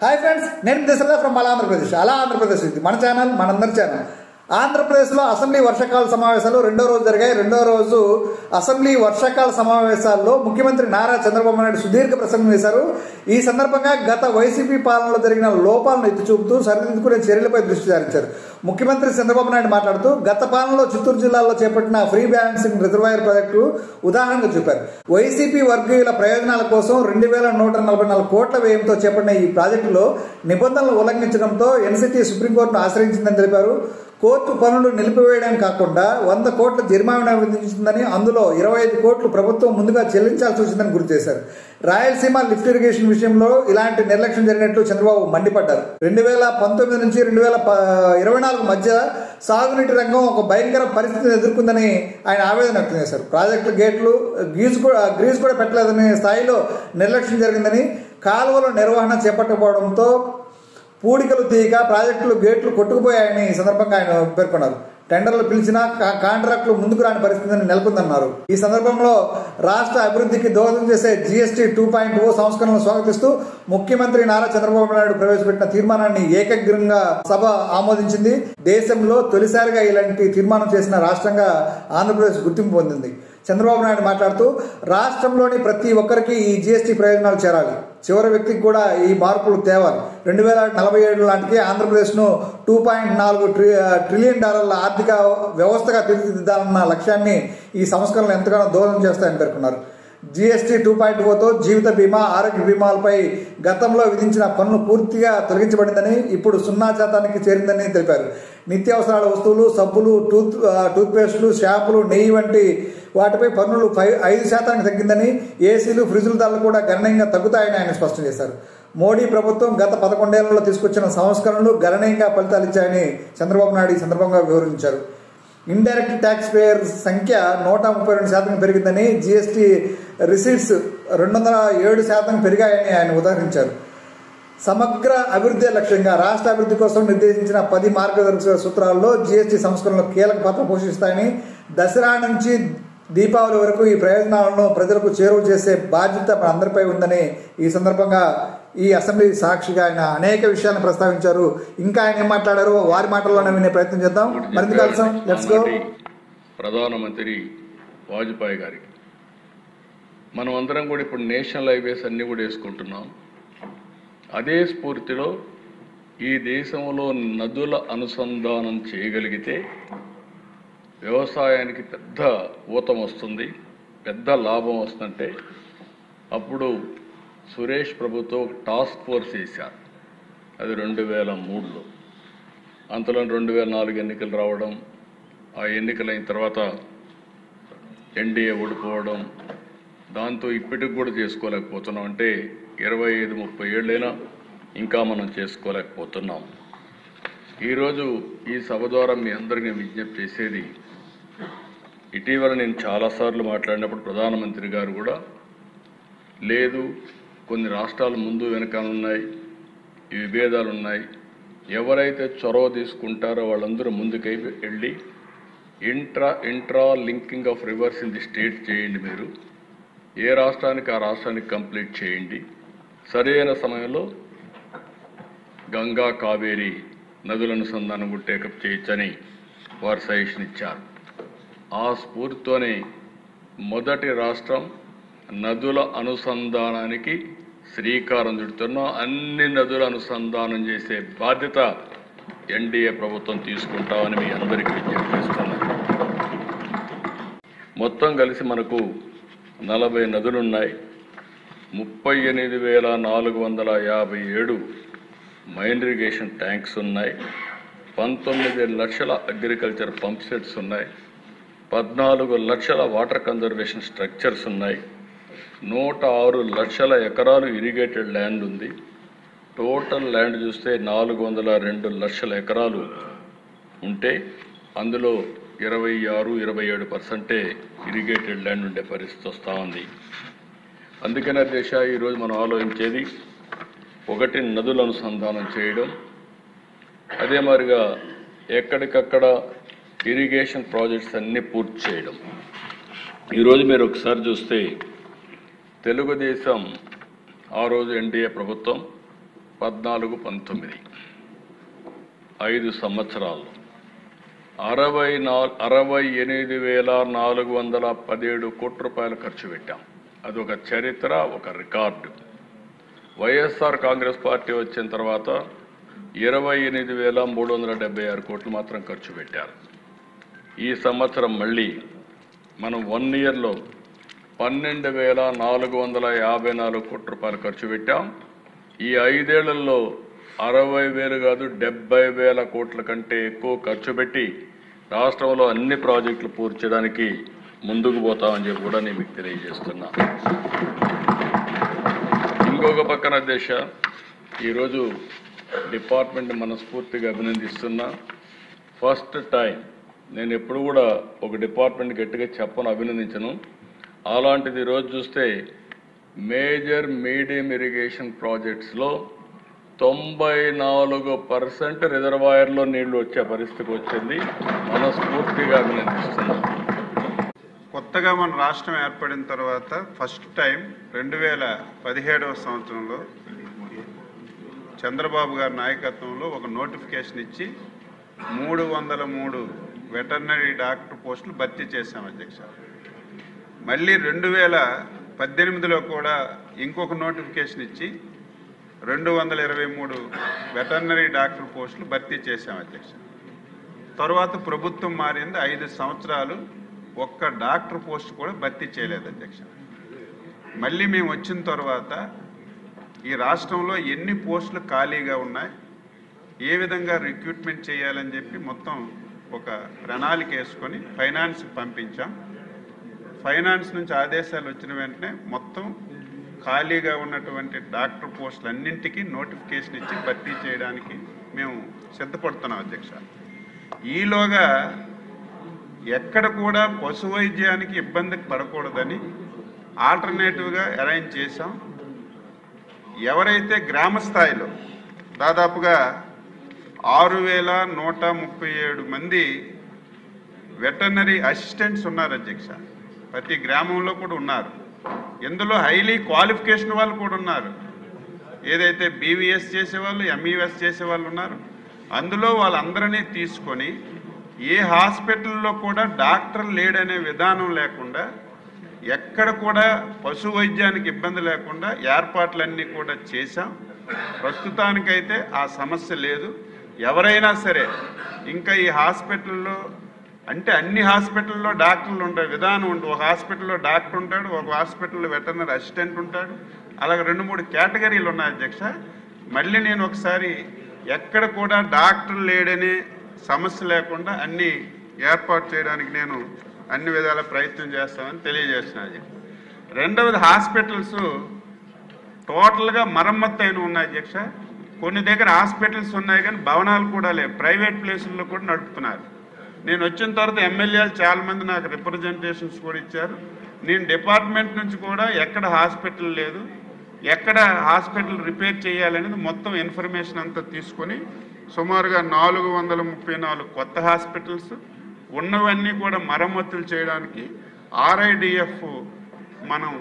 Hi friends, నేను Dasharatha from Andhra Pradesh. అలా ఆంధ్రప్రదేశ్ ఇది మన ఛానల్, మనందరి ఛానల్. ఆంధ్రప్రదేశ్లో అసెంబ్లీ వర్షాకాల సమావేశాలు రెండో రోజు జరిగాయి. రెండో రోజు అసెంబ్లీ వర్షాకాల సమావేశాల్లో ముఖ్యమంత్రి నారా చంద్రబాబు నాయుడు సుదీర్ఘ ప్రసంగం చేశారు. ఈ సందర్భంగా గత వైసీపీ పాలనలో జరిగిన లోపాలను ఎత్తి చూపుతూ సరిదిద్దుకునే చర్యలపై దృష్టి సారించారు. ముఖ్యమంత్రి చంద్రబాబు నాయుడు మాట్లాడుతూ గత పాలనలో చిత్తూరు జిల్లాలో చేపట్టిన ఫ్రీ బ్యాలెన్సింగ్ రిజర్వాయర్ ప్రాజెక్టు ఉదాహరణగా చూపారు. వైసీపీ వర్గీయుల ప్రయోజనాల కోసం 2144 కోట్ల వ్యయంతో చేపట్టిన ఈ ప్రాజెక్టులో నిబంధనలు ఉల్లంఘించడంతో ఎన్సీటీ సుప్రీంకోర్టును ఆశ్రయించిందని తెలిపారు. కోర్టు పనులు నిలిపివేయడం కాకుండా 100 కోట్ల జరిమానా విధించిందని, అందులో 25 కోట్లు ప్రభుత్వం ముందుగా చెల్లించాల్సి వచ్చిందని గుర్తు చేశారు. రాయలసీమ లిఫ్ట్ ఇరిగేషన్ విషయంలో ఇలాంటి నిర్లక్ష్యం జరిగినట్లు చంద్రబాబు మండిపడ్డారు. 2019 నుంచి 2024 మధ్య సాగునీటి రంగం ఒక భయంకర పరిస్థితిని ఎదుర్కొందని ఆయన ఆవేదన వ్యక్తం చేశారు. ప్రాజెక్టు గేట్లు గ్రీజ్ కూడా పెట్టలేదనే స్థాయిలో నిర్లక్ష్యం జరిగిందని, కాలువల నిర్వహణ చేపట్టకపోవడంతో పూడికలు తీయక ప్రాజెక్టులు గేట్లు కొట్టుకుపోయాయని ఈ సందర్భంగా ఆయన పేర్కొన్నారు. టెండర్లు పిలిచినా కాంట్రాక్టులు ముందుకు రాని పరిస్థితిని నెలకొందన్నారు. ఈ సందర్భంలో రాష్ట్ర అభివృద్ధికి దోహదం చేసే జీఎస్టీ 2.0 సంస్కరణలను స్వాగతిస్తూ ముఖ్యమంత్రి నారా చంద్రబాబు నాయుడు ప్రవేశపెట్టిన తీర్మానాన్ని ఏకగ్రీవంగా సభ ఆమోదించింది. దేశంలో తొలిసారిగా ఇలాంటి తీర్మానం చేసిన రాష్ట్రంగా ఆంధ్రప్రదేశ్ గుర్తింపు పొందింది. చంద్రబాబు నాయుడు మాట్లాడుతూ రాష్ట్రంలోని ప్రతి ఒక్కరికి ఈ జీఎస్టీ ప్రయోజనాలు చేరాలి, చివరి వ్యక్తికి కూడా ఈ మార్పులు తేవాలి. 2047 నాటికి ఆంధ్రప్రదేశ్ను $2.4 ట్రిలియన్ ఆర్థిక వ్యవస్థగా తీర్చిదిద్దాలన్న లక్ష్యాన్ని ఈ సంస్కరణలు ఎంతగానో దోహదం చేస్తాయని పేర్కొన్నారు. జీఎస్టీ 2.0తో జీవిత బీమా, ఆరోగ్య బీమాలపై గతంలో విధించిన పన్ను పూర్తిగా తొలగించబడిందని, ఇప్పుడు 0% చేరిందని తెలిపారు. నిత్యావసరాల వస్తువులు, సబ్బులు, టూత్పేస్టులు, షాంపులు, నెయ్యి వంటి వాటిపై పన్నులు 5% తగ్గిందని, ఏసీలు, ఫ్రిడ్జ్ల ధరలు కూడా గణనీయంగా తగ్గుతాయని ఆయన స్పష్టం చేశారు. మోడీ ప్రభుత్వం గత 11 ఏళ్లలో తీసుకొచ్చిన సంస్కరణలు గణనీయంగా ఫలితాలిచ్చాయని చంద్రబాబు నాయుడు ఈ సందర్భంగా వివరించారు. ఇండైరెక్ట్ ట్యాక్స్ పేయర్ సంఖ్య 132% పెరిగిందని, జీఎస్టీ రిసీట్స్ 207% పెరిగాయని ఆయన ఉదాహరించారు. సమగ్ర అభివృద్ధి లక్ష్యంగా రాష్ట్ర అభివృద్ధి కోసం నిర్దేశించిన 10 మార్గదర్శక సూత్రాల్లో జీఎస్టీ సంస్కరణలు కీలక పాత్ర పోషిస్తాయని, దసరా నుంచి దీపావళి వరకు ఈ ప్రయోజనాలను ప్రజలకు చేరువ చేసే బాధ్యత మన అందరిపై ఉందని ఈ సందర్భంగా ఈ అసెంబ్లీ సాక్షిగా ఆయన అనేక విషయాలను ప్రస్తావించారు. ఇంకా ఆయన ఏం మాట్లాడారో వారి మాటల్లోనే వినే ప్రయత్నం చేద్దాం. మరింత కలిసాం. Let's go. ప్రధానమంత్రి వాజ్పేయి గారికి మనం అందరం కూడా ఇప్పుడు నేషనల్ హైవేస్ అన్ని కూడా వేసుకుంటున్నాం. అదే స్ఫూర్తిలో ఈ దేశంలో నదుల అనుసంధానం చేయగలిగితే వ్యవసాయానికి పెద్ద ఊతం వస్తుంది, పెద్ద లాభం వస్తుంటే అప్పుడు సురేష్ ప్రభుతో ఒక టాస్క్ ఫోర్స్ వేశారు. అది 2003లో. అంతలో 2004 ఎన్నికలు రావడం, ఆ ఎన్నికలైన తర్వాత ఎన్డీఏ ఓడిపోవడం, దాంతో ఇప్పటికి కూడా చేసుకోలేకపోతున్నాం. అంటే 25-30 ఏళ్ళైనా ఇంకా మనం చేసుకోలేకపోతున్నాం. ఈరోజు ఈ సభ ద్వారా మీ అందరికీ విజ్ఞప్తి చేసేది, ఇటీవల నేను చాలాసార్లు మాట్లాడినప్పుడు ప్రధానమంత్రి గారు కూడా లేదు, కొన్ని రాష్ట్రాలు ముందు వెనకాలన్నాయి, ఈ విభేదాలు ఉన్నాయి, ఎవరైతే చొరవ తీసుకుంటారో వాళ్ళందరూ ముందుకై వెళ్ళి intra linking of rivers in the state చేయండి, మీరు ఏ రాష్ట్రానికి ఆ రాష్ట్రానికి కంప్లీట్ చేయండి, సరైన సమయంలో గంగా కావేరి నదుల అనుసంధానం కూడా టేకప్ చేయొచ్చని వారు సజెషన్ ఇచ్చారు. ఆ స్ఫూర్తితోనే మొదటి రాష్ట్రం నదుల అనుసంధానానికి శ్రీకారం చుడుతున్నాం. అన్ని నదుల అనుసంధానం చేసే బాధ్యత ఎన్డీఏ ప్రభుత్వం తీసుకుంటామని మీ అందరికీ విజ్ఞప్తి చేస్తున్నాను. మొత్తం కలిసి మనకు 40 నదులున్నాయి, 38,457 మైన్ ఇరిగేషన్ ట్యాంక్స్ ఉన్నాయి, 19 లక్షల అగ్రికల్చర్ పంప్ సెట్స్ ఉన్నాయి, 14 లక్షల వాటర్ కన్జర్వేషన్ స్ట్రక్చర్స్ ఉన్నాయి, 106 లక్షల ఎకరాలు ఇరిగేటెడ్ ల్యాండ్ ఉంది. టోటల్ ల్యాండ్ చూస్తే 402 లక్షల ఎకరాలు ఉంటే అందులో 26-27% ఇరిగేటెడ్ ల్యాండ్ ఉండే పరిస్థితి వస్తూ ఉంది. అందుకనే దేశ ఈరోజు మనం ఆలోచించేది, ఒకటి నదుల అనుసంధానం చేయడం, అదే మాదిరిగా ఎక్కడికక్కడ ఇరిగేషన్ ప్రాజెక్ట్స్ అన్నీ పూర్తి చేయడం. ఈరోజు మీరు ఒకసారి చూస్తే తెలుగుదేశం ఆ రోజు ఎన్డీఏ ప్రభుత్వం 14-19 5 సంవత్సరాలు 68,417 కోట్ల రూపాయలు ఖర్చు పెట్టాం. అదొక చరిత్ర, ఒక రికార్డు. వైఎస్ఆర్ కాంగ్రెస్ పార్టీ వచ్చిన తర్వాత 28,376 కోట్లు మాత్రం ఖర్చు పెట్టారు. ఈ సంవత్సరం మళ్ళీ మనం 1 ఇయర్లో 12,454 కోట్ల రూపాయలు ఖర్చు పెట్టాం. ఈ 5 ఏళ్లలో 60,000 కాదు 70,000 కోట్ల కంటే ఎక్కువ ఖర్చు పెట్టి రాష్ట్రంలో అన్ని ప్రాజెక్టులు పూర్తి చేయడానికి ముందుకు పోతామని చెప్పి కూడా నేను మీకు తెలియజేస్తున్నా. ఇంకొక పక్కన అధ్యక్ష, ఈరోజు డిపార్ట్మెంట్ మనస్ఫూర్తిగా అభినందిస్తున్నా. ఫస్ట్ టైం నేను ఎప్పుడు కూడా ఒక డిపార్ట్మెంట్ గట్టిగా చెప్పను, అభినందించను. అలాంటిది ఈరోజు చూస్తే మేజర్ మీడియం ఇరిగేషన్ ప్రాజెక్ట్స్లో 94% రిజర్వాయర్లో నీళ్లు వచ్చే పరిస్థితికి వచ్చింది. మనస్ఫూర్తిగా అభినందిస్తున్నాం. కొత్తగా మన రాష్ట్రం ఏర్పడిన తర్వాత ఫస్ట్ టైం 2017వ సంవత్సరంలో చంద్రబాబు గారి నాయకత్వంలో ఒక నోటిఫికేషన్ ఇచ్చి 303 వెటర్నరీ డాక్టర్ పోస్టులు భర్తీ చేశాం అధ్యక్ష. మళ్ళీ 2018లో కూడా ఇంకొక నోటిఫికేషన్ ఇచ్చి 223 వెటర్నరీ డాక్టర్ పోస్టులు భర్తీ చేశాం అధ్యక్ష. తర్వాత ప్రభుత్వం మారింది, 5 సంవత్సరాలు ఒక్క డాక్టర్ పోస్ట్ కూడా భర్తీ చేయలేదు అధ్యక్ష. మళ్ళీ మేము వచ్చిన తర్వాత ఈ రాష్ట్రంలో ఎన్ని పోస్టులు ఖాళీగా ఉన్నాయి, ఏ విధంగా రిక్రూట్మెంట్ చేయాలని చెప్పి మొత్తం ఒక ప్రణాళిక వేసుకొని ఫైనాన్స్ పంపించాం. ఫైనాన్స్ నుంచి ఆదేశాలు వచ్చిన వెంటనే మొత్తం ఖాళీగా ఉన్నటువంటి డాక్టర్ పోస్టులన్నింటికీ నోటిఫికేషన్ ఇచ్చి భర్తీ చేయడానికి మేము సిద్ధపడుతున్నాం అధ్యక్ష. ఈలోగా ఎక్కడ కూడా పశు వైద్యానికి ఇబ్బంది పడకూడదని ఆల్టర్నేటివ్గా అరేంజ్ చేశాం. ఎవరైతే గ్రామ స్థాయిలో దాదాపుగా 6,137 మంది వెటర్నరీ అసిస్టెంట్స్ ఉన్నారు అధ్యక్ష. ప్రతి గ్రామంలో కూడా ఉన్నారు. ఇందులో హైలీ క్వాలిఫికేషన్ వాళ్ళు కూడా ఉన్నారు. ఏదైతే బీవీఎస్ చేసేవాళ్ళు, ఎంఈఎస్ చేసేవాళ్ళు ఉన్నారు. అందులో వాళ్ళందరినీ తీసుకొని ఏ హాస్పిటల్లో కూడా డాక్టర్ లేడనే విధానం లేకుండా, ఎక్కడ కూడా పశు వైద్యానికి ఇబ్బంది లేకుండా ఏర్పాట్లన్నీ కూడా చేశాం. ప్రస్తుతానికైతే ఆ సమస్య లేదు. ఎవరైనా సరే ఇంకా ఈ హాస్పిటల్లో అంటే అన్ని హాస్పిటల్లో డాక్టర్లు ఉంటారు, విధానం ఉంటుంది. ఒక హాస్పిటల్లో డాక్టర్ ఉంటాడు, ఒక హాస్పిటల్లో వెటర్నరీ అసిస్టెంట్ ఉంటాడు. అలాగే 2-3 కేటగిరీలు ఉన్నాయి అధ్యక్ష. మళ్ళీ నేను ఒకసారి ఎక్కడ కూడా డాక్టర్ లేడనే సమస్య లేకుండా అన్ని ఏర్పాటు చేయడానికి నేను అన్ని విధాల ప్రయత్నం చేస్తామని తెలియజేస్తున్నాను. రెండవది, హాస్పిటల్స్ టోటల్గా మరమ్మత్తు అయిన ఉన్నాయి అధ్యక్ష. కొన్ని దగ్గర హాస్పిటల్స్ ఉన్నాయి కానీ భవనాలు కూడా లేవు, ప్రైవేట్ ప్లేసుల్లో కూడా నడుపుతున్నారు. నేను వచ్చిన తర్వాత ఎమ్మెల్యేలు చాలామంది నాకు రిప్రజెంటేషన్స్ కూడా ఇచ్చారు. నేను డిపార్ట్మెంట్ నుంచి కూడా ఎక్కడ హాస్పిటల్ లేదు, ఎక్కడ హాస్పిటల్ రిపేర్ చేయాలనేది మొత్తం ఇన్ఫర్మేషన్ అంతా తీసుకొని సుమారుగా 434 కొత్త హాస్పిటల్స్ ఉన్నవన్నీ కూడా మరమ్మతులు చేయడానికి ఆర్ఐడిఎఫ్ మనం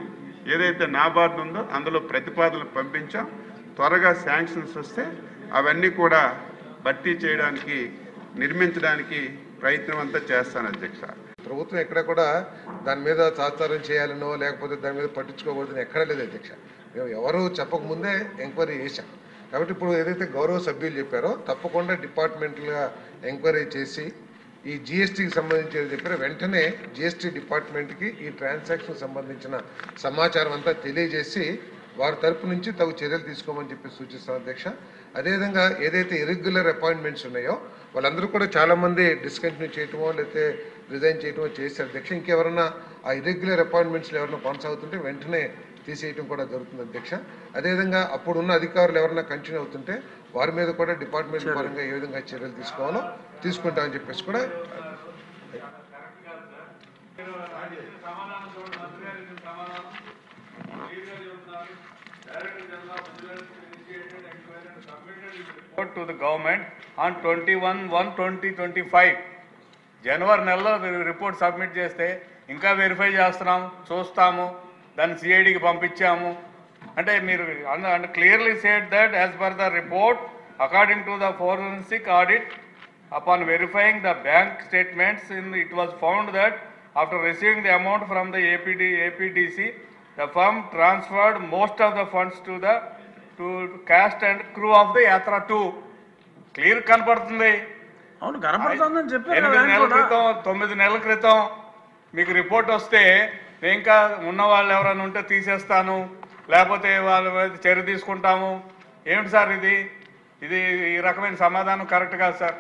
ఏదైతే నాబార్డు ఉందో అందులో ప్రతిపాదనలు పంపించాం. త్వరగా శాంక్షన్స్ వస్తే అవన్నీ కూడా భర్తీ చేయడానికి, నిర్మించడానికి ప్రయత్నం అంతా చేస్తాను అధ్యక్ష. ప్రభుత్వం ఎక్కడ కూడా దాని మీద తాత్సారం చేయాలనో లేకపోతే దాని మీద పట్టించుకోకూడదని ఎక్కడా లేదు అధ్యక్ష. మేము ఎవరు చెప్పకముందే ఎంక్వైరీ చేశాం. కాబట్టి ఇప్పుడు ఏదైతే గౌరవ సభ్యులు చెప్పారో తప్పకుండా డిపార్ట్మెంట్గా ఎంక్వైరీ చేసి ఈ జిఎస్టీకి సంబంధించి చెప్పారో వెంటనే జిఎస్టీ డిపార్ట్మెంట్కి ఈ ట్రాన్సాక్షన్ సంబంధించిన సమాచారం అంతా తెలియజేసి వారి తరపు నుంచి తగు చర్యలు తీసుకోమని చెప్పి సూచిస్తాం అధ్యక్ష. అదేవిధంగా ఏదైతే ఇర్రెగ్యులర్ అపాయింట్మెంట్స్ ఉన్నాయో వాళ్ళందరూ కూడా చాలామంది డిస్కంటిన్యూ చేయటమో లేకపోతే రిజైన్ చేయటమో చేశారు అధ్యక్ష. ఇంకెవరన్నా ఆ ఇర్రెగ్యులర్ అపాయింట్మెంట్స్లో ఎవరైనా కొనసాగుతుంటే వెంటనే తీసేయటం కూడా జరుగుతుంది అధ్యక్ష. అదేవిధంగా అప్పుడున్న అధికారులు ఎవరైనా కంటిన్యూ అవుతుంటే వారి మీద కూడా డిపార్ట్మెంట్ పరంగా ఏ విధంగా చర్యలు తీసుకోవాలో తీసుకుంటామని చెప్పేసి కూడా to the government on 21/1/2025 జనవరి నెలలో రిపోర్ట్ సబ్మిట్ చేస్తే ఇంకా వెరిఫై చేస్తున్నాము, చూస్తాము, దాన్ని సిఐడికి పంపించాము అంటే మీరు and clearly said that as per the report, according to the forensic audit, upon verifying the bank statements, it was found that after receiving the amount from the APDC, the firm transferred most of the funds to cast and crew of the Yatra 2. Clear కనపడుతుంది. అవును కనపడుతుందని చెప్పారు. 9 నెలల క్రితం మీకు report వస్తే నేను ఇంకా ఉన్న వాళ్ళు ఎవరైనా ఉంటే తీసేస్తాను, లేకపోతే వాళ్ళ మీద చర్య తీసుకుంటాము. ఏమిటి సార్ ఇది ఈ రకమైన సమాధానం కరెక్ట్ కాదు సార్.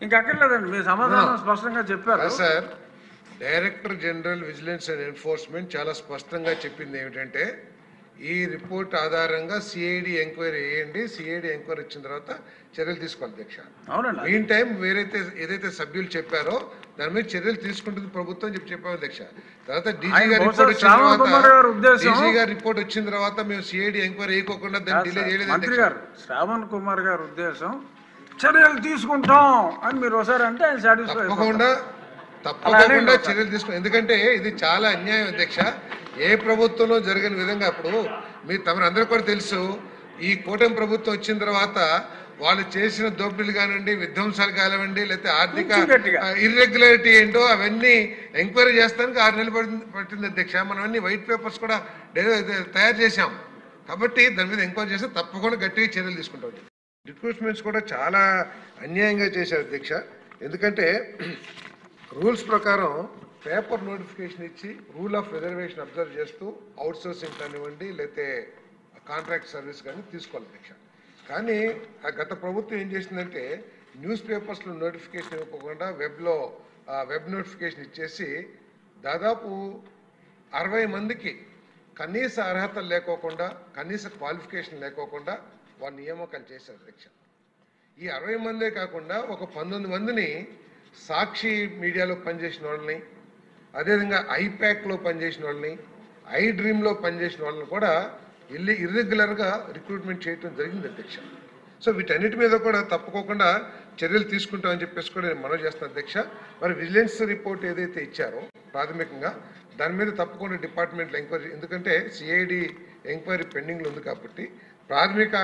ఇంకా అక్కర్లేదండి, మీ సమాధానం స్పష్టంగా చెప్పారు sir. Director general vigilance and enforcement చాలా స్పష్టంగా చెప్పింది ఏమిటంటే ఈ రిపోర్ట్ ఆధారంగా సిఐడి ఎంక్వైరీ వేయండి, సిఐడి ఎంక్వైరీ వచ్చిన తర్వాత చర్యలు తీసుకోవాలి అధ్యక్ష. అవునండి. మీన్ టైం ఏదైతే సభ్యులు చెప్పారో దాని మీద చర్యలు తీసుకుంటుంది ప్రభుత్వం చెప్పాము అధ్యక్ష. తర్వాత డీజీ గారి రిపోర్ట్ వచ్చిన తర్వాత మేము సిఐడి ఎంక్వైరీ వేయకోకుండా దాన్ని డిలే చేయలేదు. మంత్రి గారు శ్రావణ్ కుమార్ గారి ఉద్దేశం చర్యలు తీసుకుంటాం అని మీరు ఒకసారి అంటే ఆయన సాటిస్ఫై తప్పకుండా చర్యలు తీసుకుంటాం. ఎందుకంటే ఇది చాలా అన్యాయం అధ్యక్ష. ఏ ప్రభుత్వంలో జరిగిన విధంగా అప్పుడు తమరందరూ కూడా తెలుసు, ఈ కూటమి ప్రభుత్వం వచ్చిన తర్వాత వాళ్ళు చేసిన దోపిడీలు కానివ్వండి, విధ్వంసాలు కానివ్వండి, లేకపోతే ఆర్థిక ఇర్రెగ్యులారిటీ ఏంటో అవన్నీ ఎంక్వైరీ చేస్తానికి 6 నెలలు పట్టింది అధ్యక్ష. మనం అన్ని వైట్ పేపర్స్ కూడా తయారు చేశాం. కాబట్టి దాని మీద ఎంక్వైరీ చేస్తే తప్పకుండా గట్టిగా చర్యలు తీసుకుంటాం. రిక్రూట్మెంట్స్ కూడా చాలా అన్యాయంగా చేశారు అధ్యక్ష. ఎందుకంటే రూల్స్ ప్రకారం పేపర్ నోటిఫికేషన్ ఇచ్చి రూల్ ఆఫ్ రిజర్వేషన్ అబ్జర్వ్ చేస్తూ అవుట్ సోర్సింగ్ కానివ్వండి, లేకపోతే కాంట్రాక్ట్ సర్వీస్ కానీ తీసుకోవాలి అధ్యక్ష. కానీ గత ప్రభుత్వం ఏం చేసిందంటే న్యూస్ పేపర్స్లో నోటిఫికేషన్ ఇవ్వకుండా వెబ్ నోటిఫికేషన్ ఇచ్చేసి దాదాపు 60 మందికి కనీస అర్హతలు లేకోకుండా, కనీస క్వాలిఫికేషన్ లేకోకుండా వాళ్ళు నియామకాలు చేశారు అధ్యక్ష. ఈ 60 మందే కాకుండా ఒక 19 మందిని సాక్షి మీడియాలో పనిచేసిన వాళ్ళని, అదేవిధంగా ఐప్యాక్లో పనిచేసిన వాళ్ళని, ఐ డ్రీమ్లో పనిచేసిన వాళ్ళని కూడా ఇర్రెగ్యులర్గా రిక్రూట్మెంట్ చేయడం జరిగింది అధ్యక్ష. సో వీటన్నిటి మీద కూడా తప్పుకోకుండా చర్యలు తీసుకుంటామని చెప్పేసి కూడా నేను మనవి చేస్తాను అధ్యక్ష. మరి విజిలెన్స్ రిపోర్ట్ ఏదైతే ఇచ్చారో ప్రాథమికంగా దాని మీద తప్పకుండా డిపార్ట్మెంట్లో ఎంక్వైరీ, ఎందుకంటే సిఐడి ఎంక్వైరీ పెండింగ్లో ఉంది కాబట్టి ప్రాథమిక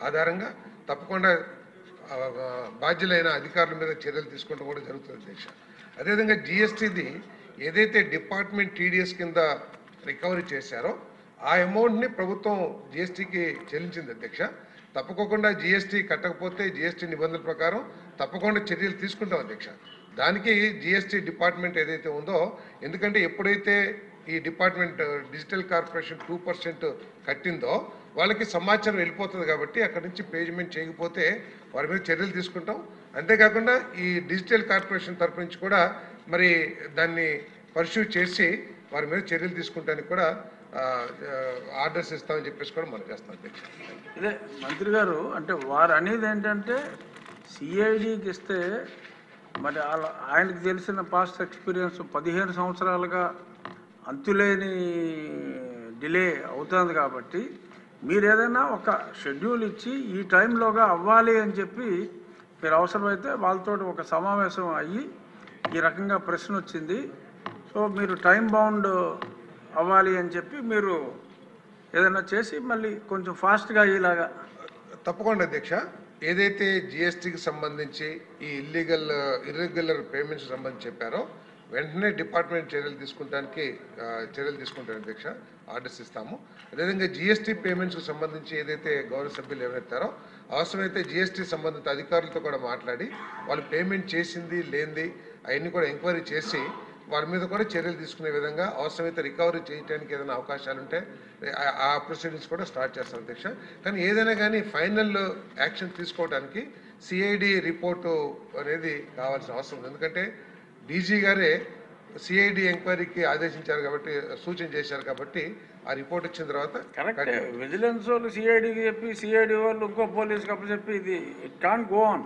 ఆధారంగా తప్పకుండా బాధ్యులైన అధికారుల మీద చర్యలు తీసుకుంటూ కూడా జరుగుతుంది అధ్యక్ష. అదేవిధంగా జిఎస్టీది ఏదైతే డిపార్ట్మెంట్ టీడీఎస్ కింద రికవరీ చేశారో ఆ అమౌంట్ని ప్రభుత్వం జిఎస్టీకి చెల్లించింది అధ్యక్ష. తప్పకుండా జిఎస్టీ కట్టకపోతే జిఎస్టీ నిబంధనల ప్రకారం తప్పకుండా చర్యలు తీసుకుంటాం అధ్యక్ష. దానికి జిఎస్టీ డిపార్ట్మెంట్ ఏదైతే ఉందో, ఎందుకంటే ఎప్పుడైతే ఈ డిపార్ట్మెంట్ డిజిటల్ కార్పొరేషన్ 2% కట్టిందో వాళ్ళకి సమాచారం వెళ్ళిపోతుంది కాబట్టి అక్కడి నుంచి పేమెంట్ చేయకపోతే వారి మీద చర్యలు తీసుకుంటాం. అంతేకాకుండా ఈ డిజిటల్ కార్పొరేషన్ తరపు నుంచి కూడా మరి దాన్ని పర్స్యూ చేసి వారి మీద చర్యలు తీసుకుంటానికి కూడా ఆర్డర్స్ ఇస్తామని చెప్పేసి కూడా మనం చేస్తాం అధ్యక్ష. ఇదే మంత్రి గారు అంటే వారు అనేది ఏంటంటే సిఐడికి ఇస్తే మరి ఆయనకు తెలిసిన పాస్ట్ ఎక్స్పీరియన్స్ 15 సంవత్సరాలుగా అంతులేని డిలే అవుతుంది కాబట్టి మీరు ఏదైనా ఒక షెడ్యూల్ ఇచ్చి ఈ టైంలోగా అవ్వాలి అని చెప్పి మీరు అవసరమైతే వాళ్ళతో ఒక సమావేశం అయ్యి ఈ రకంగా ప్రశ్న వచ్చింది, సో మీరు టైం బౌండ్ అవ్వాలి అని చెప్పి మీరు ఏదైనా చేసి మళ్ళీ కొంచెం ఫాస్ట్గా అయ్యేలాగా. తప్పకుండా అధ్యక్ష. ఏదైతే జిఎస్టీకి సంబంధించి ఈ ఇర్రెగ్యులర్ పేమెంట్స్ సంబంధించి చెప్పారో వెంటనే డిపార్ట్మెంట్ చర్యలు తీసుకుంటానికి అధ్యక్ష ఆర్డర్స్ ఇస్తాము. అదేవిధంగా జిఎస్టీ పేమెంట్స్కి సంబంధించి ఏదైతే గౌరవ సభ్యులు ఏమైతారో అవసరమైతే జిఎస్టీ సంబంధిత అధికారులతో కూడా మాట్లాడి వాళ్ళు పేమెంట్ చేసింది లేనిది అవన్నీ కూడా ఎంక్వైరీ చేసి వారి మీద కూడా చర్యలు తీసుకునే విధంగా అవసరమైతే రికవరీ చేయడానికి ఏదైనా అవకాశాలు ఉంటే ఆ ప్రొసీడింగ్స్ కూడా స్టార్ట్ చేస్తాం అధ్యక్ష. కానీ ఏదైనా కానీ ఫైనల్ యాక్షన్ తీసుకోవడానికి సిఐడి రిపోర్టు అనేది కావాల్సిన అవసరం ఉంది. ఎందుకంటే డీజీ గారే సిఐడి ఎంక్వైరీకి ఆదేశించారు కాబట్టి, సూచన చేశారు కాబట్టి ఆ రిపోర్ట్ వచ్చిన తర్వాత కరెక్ట్ విజిలెన్స్ వాళ్ళు సిఐడికి చెప్పి సిఐడి వాళ్ళు ఇంకో పోలీస్కి అప్పుడు చెప్పి ఇది ఇట్ కాంట్ గో ఆన్.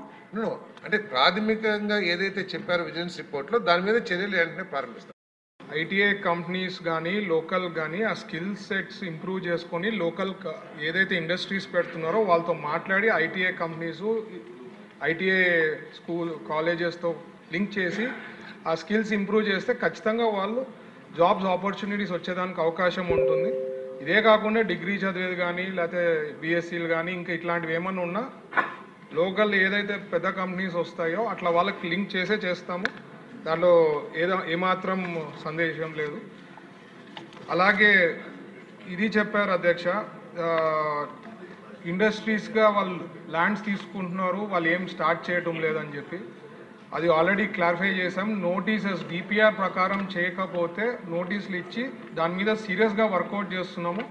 అంటే ప్రాథమికంగా ఏదైతే చెప్పారో విజిలెన్స్ రిపోర్ట్లో దాని మీద చర్యలు వెంటనే ప్రారంభిస్తారు. ఐటీఐ కంపెనీస్ కానీ లోకల్ కానీ ఆ స్కిల్ సెట్స్ ఇంప్రూవ్ చేసుకొని లోకల్ ఏదైతే ఇండస్ట్రీస్ పెడుతున్నారో వాళ్ళతో మాట్లాడి ఐటీఐ కంపెనీస్ ఐటీఐ స్కూల్ కాలేజెస్తో లింక్ చేసి ఆ స్కిల్స్ ఇంప్రూవ్ చేస్తే ఖచ్చితంగా వాళ్ళు జాబ్స్ ఆపర్చునిటీస్ వచ్చేదానికి అవకాశం ఉంటుంది. ఇదే కాకుండా డిగ్రీ చదివేది కానీ లేకపోతే బీఎస్సీలు కానీ ఇంకా ఇట్లాంటివి ఏమన్నా ఉన్నా లోకల్ ఏదైతే పెద్ద కంపెనీస్ వస్తాయో అట్లా వాళ్ళకి లింక్ చేస్తాము. దాంట్లో ఏమాత్రం సందేశం లేదు. అలాగే ఇది చెప్పారు అధ్యక్ష, ఇండస్ట్రీస్గా వాళ్ళు ల్యాండ్స్ తీసుకుంటున్నారు, వాళ్ళు ఏం స్టార్ట్ చేయటం లేదని చెప్పి అది ఆల్రెడీ క్లారిఫై చేసాం. నోటీసెస్ డిపిఆర్ ప్రకారం చేయకపోతే నోటీసులు ఇచ్చి దాని మీద సీరియస్గా వర్కౌట్ చేస్తున్నాము.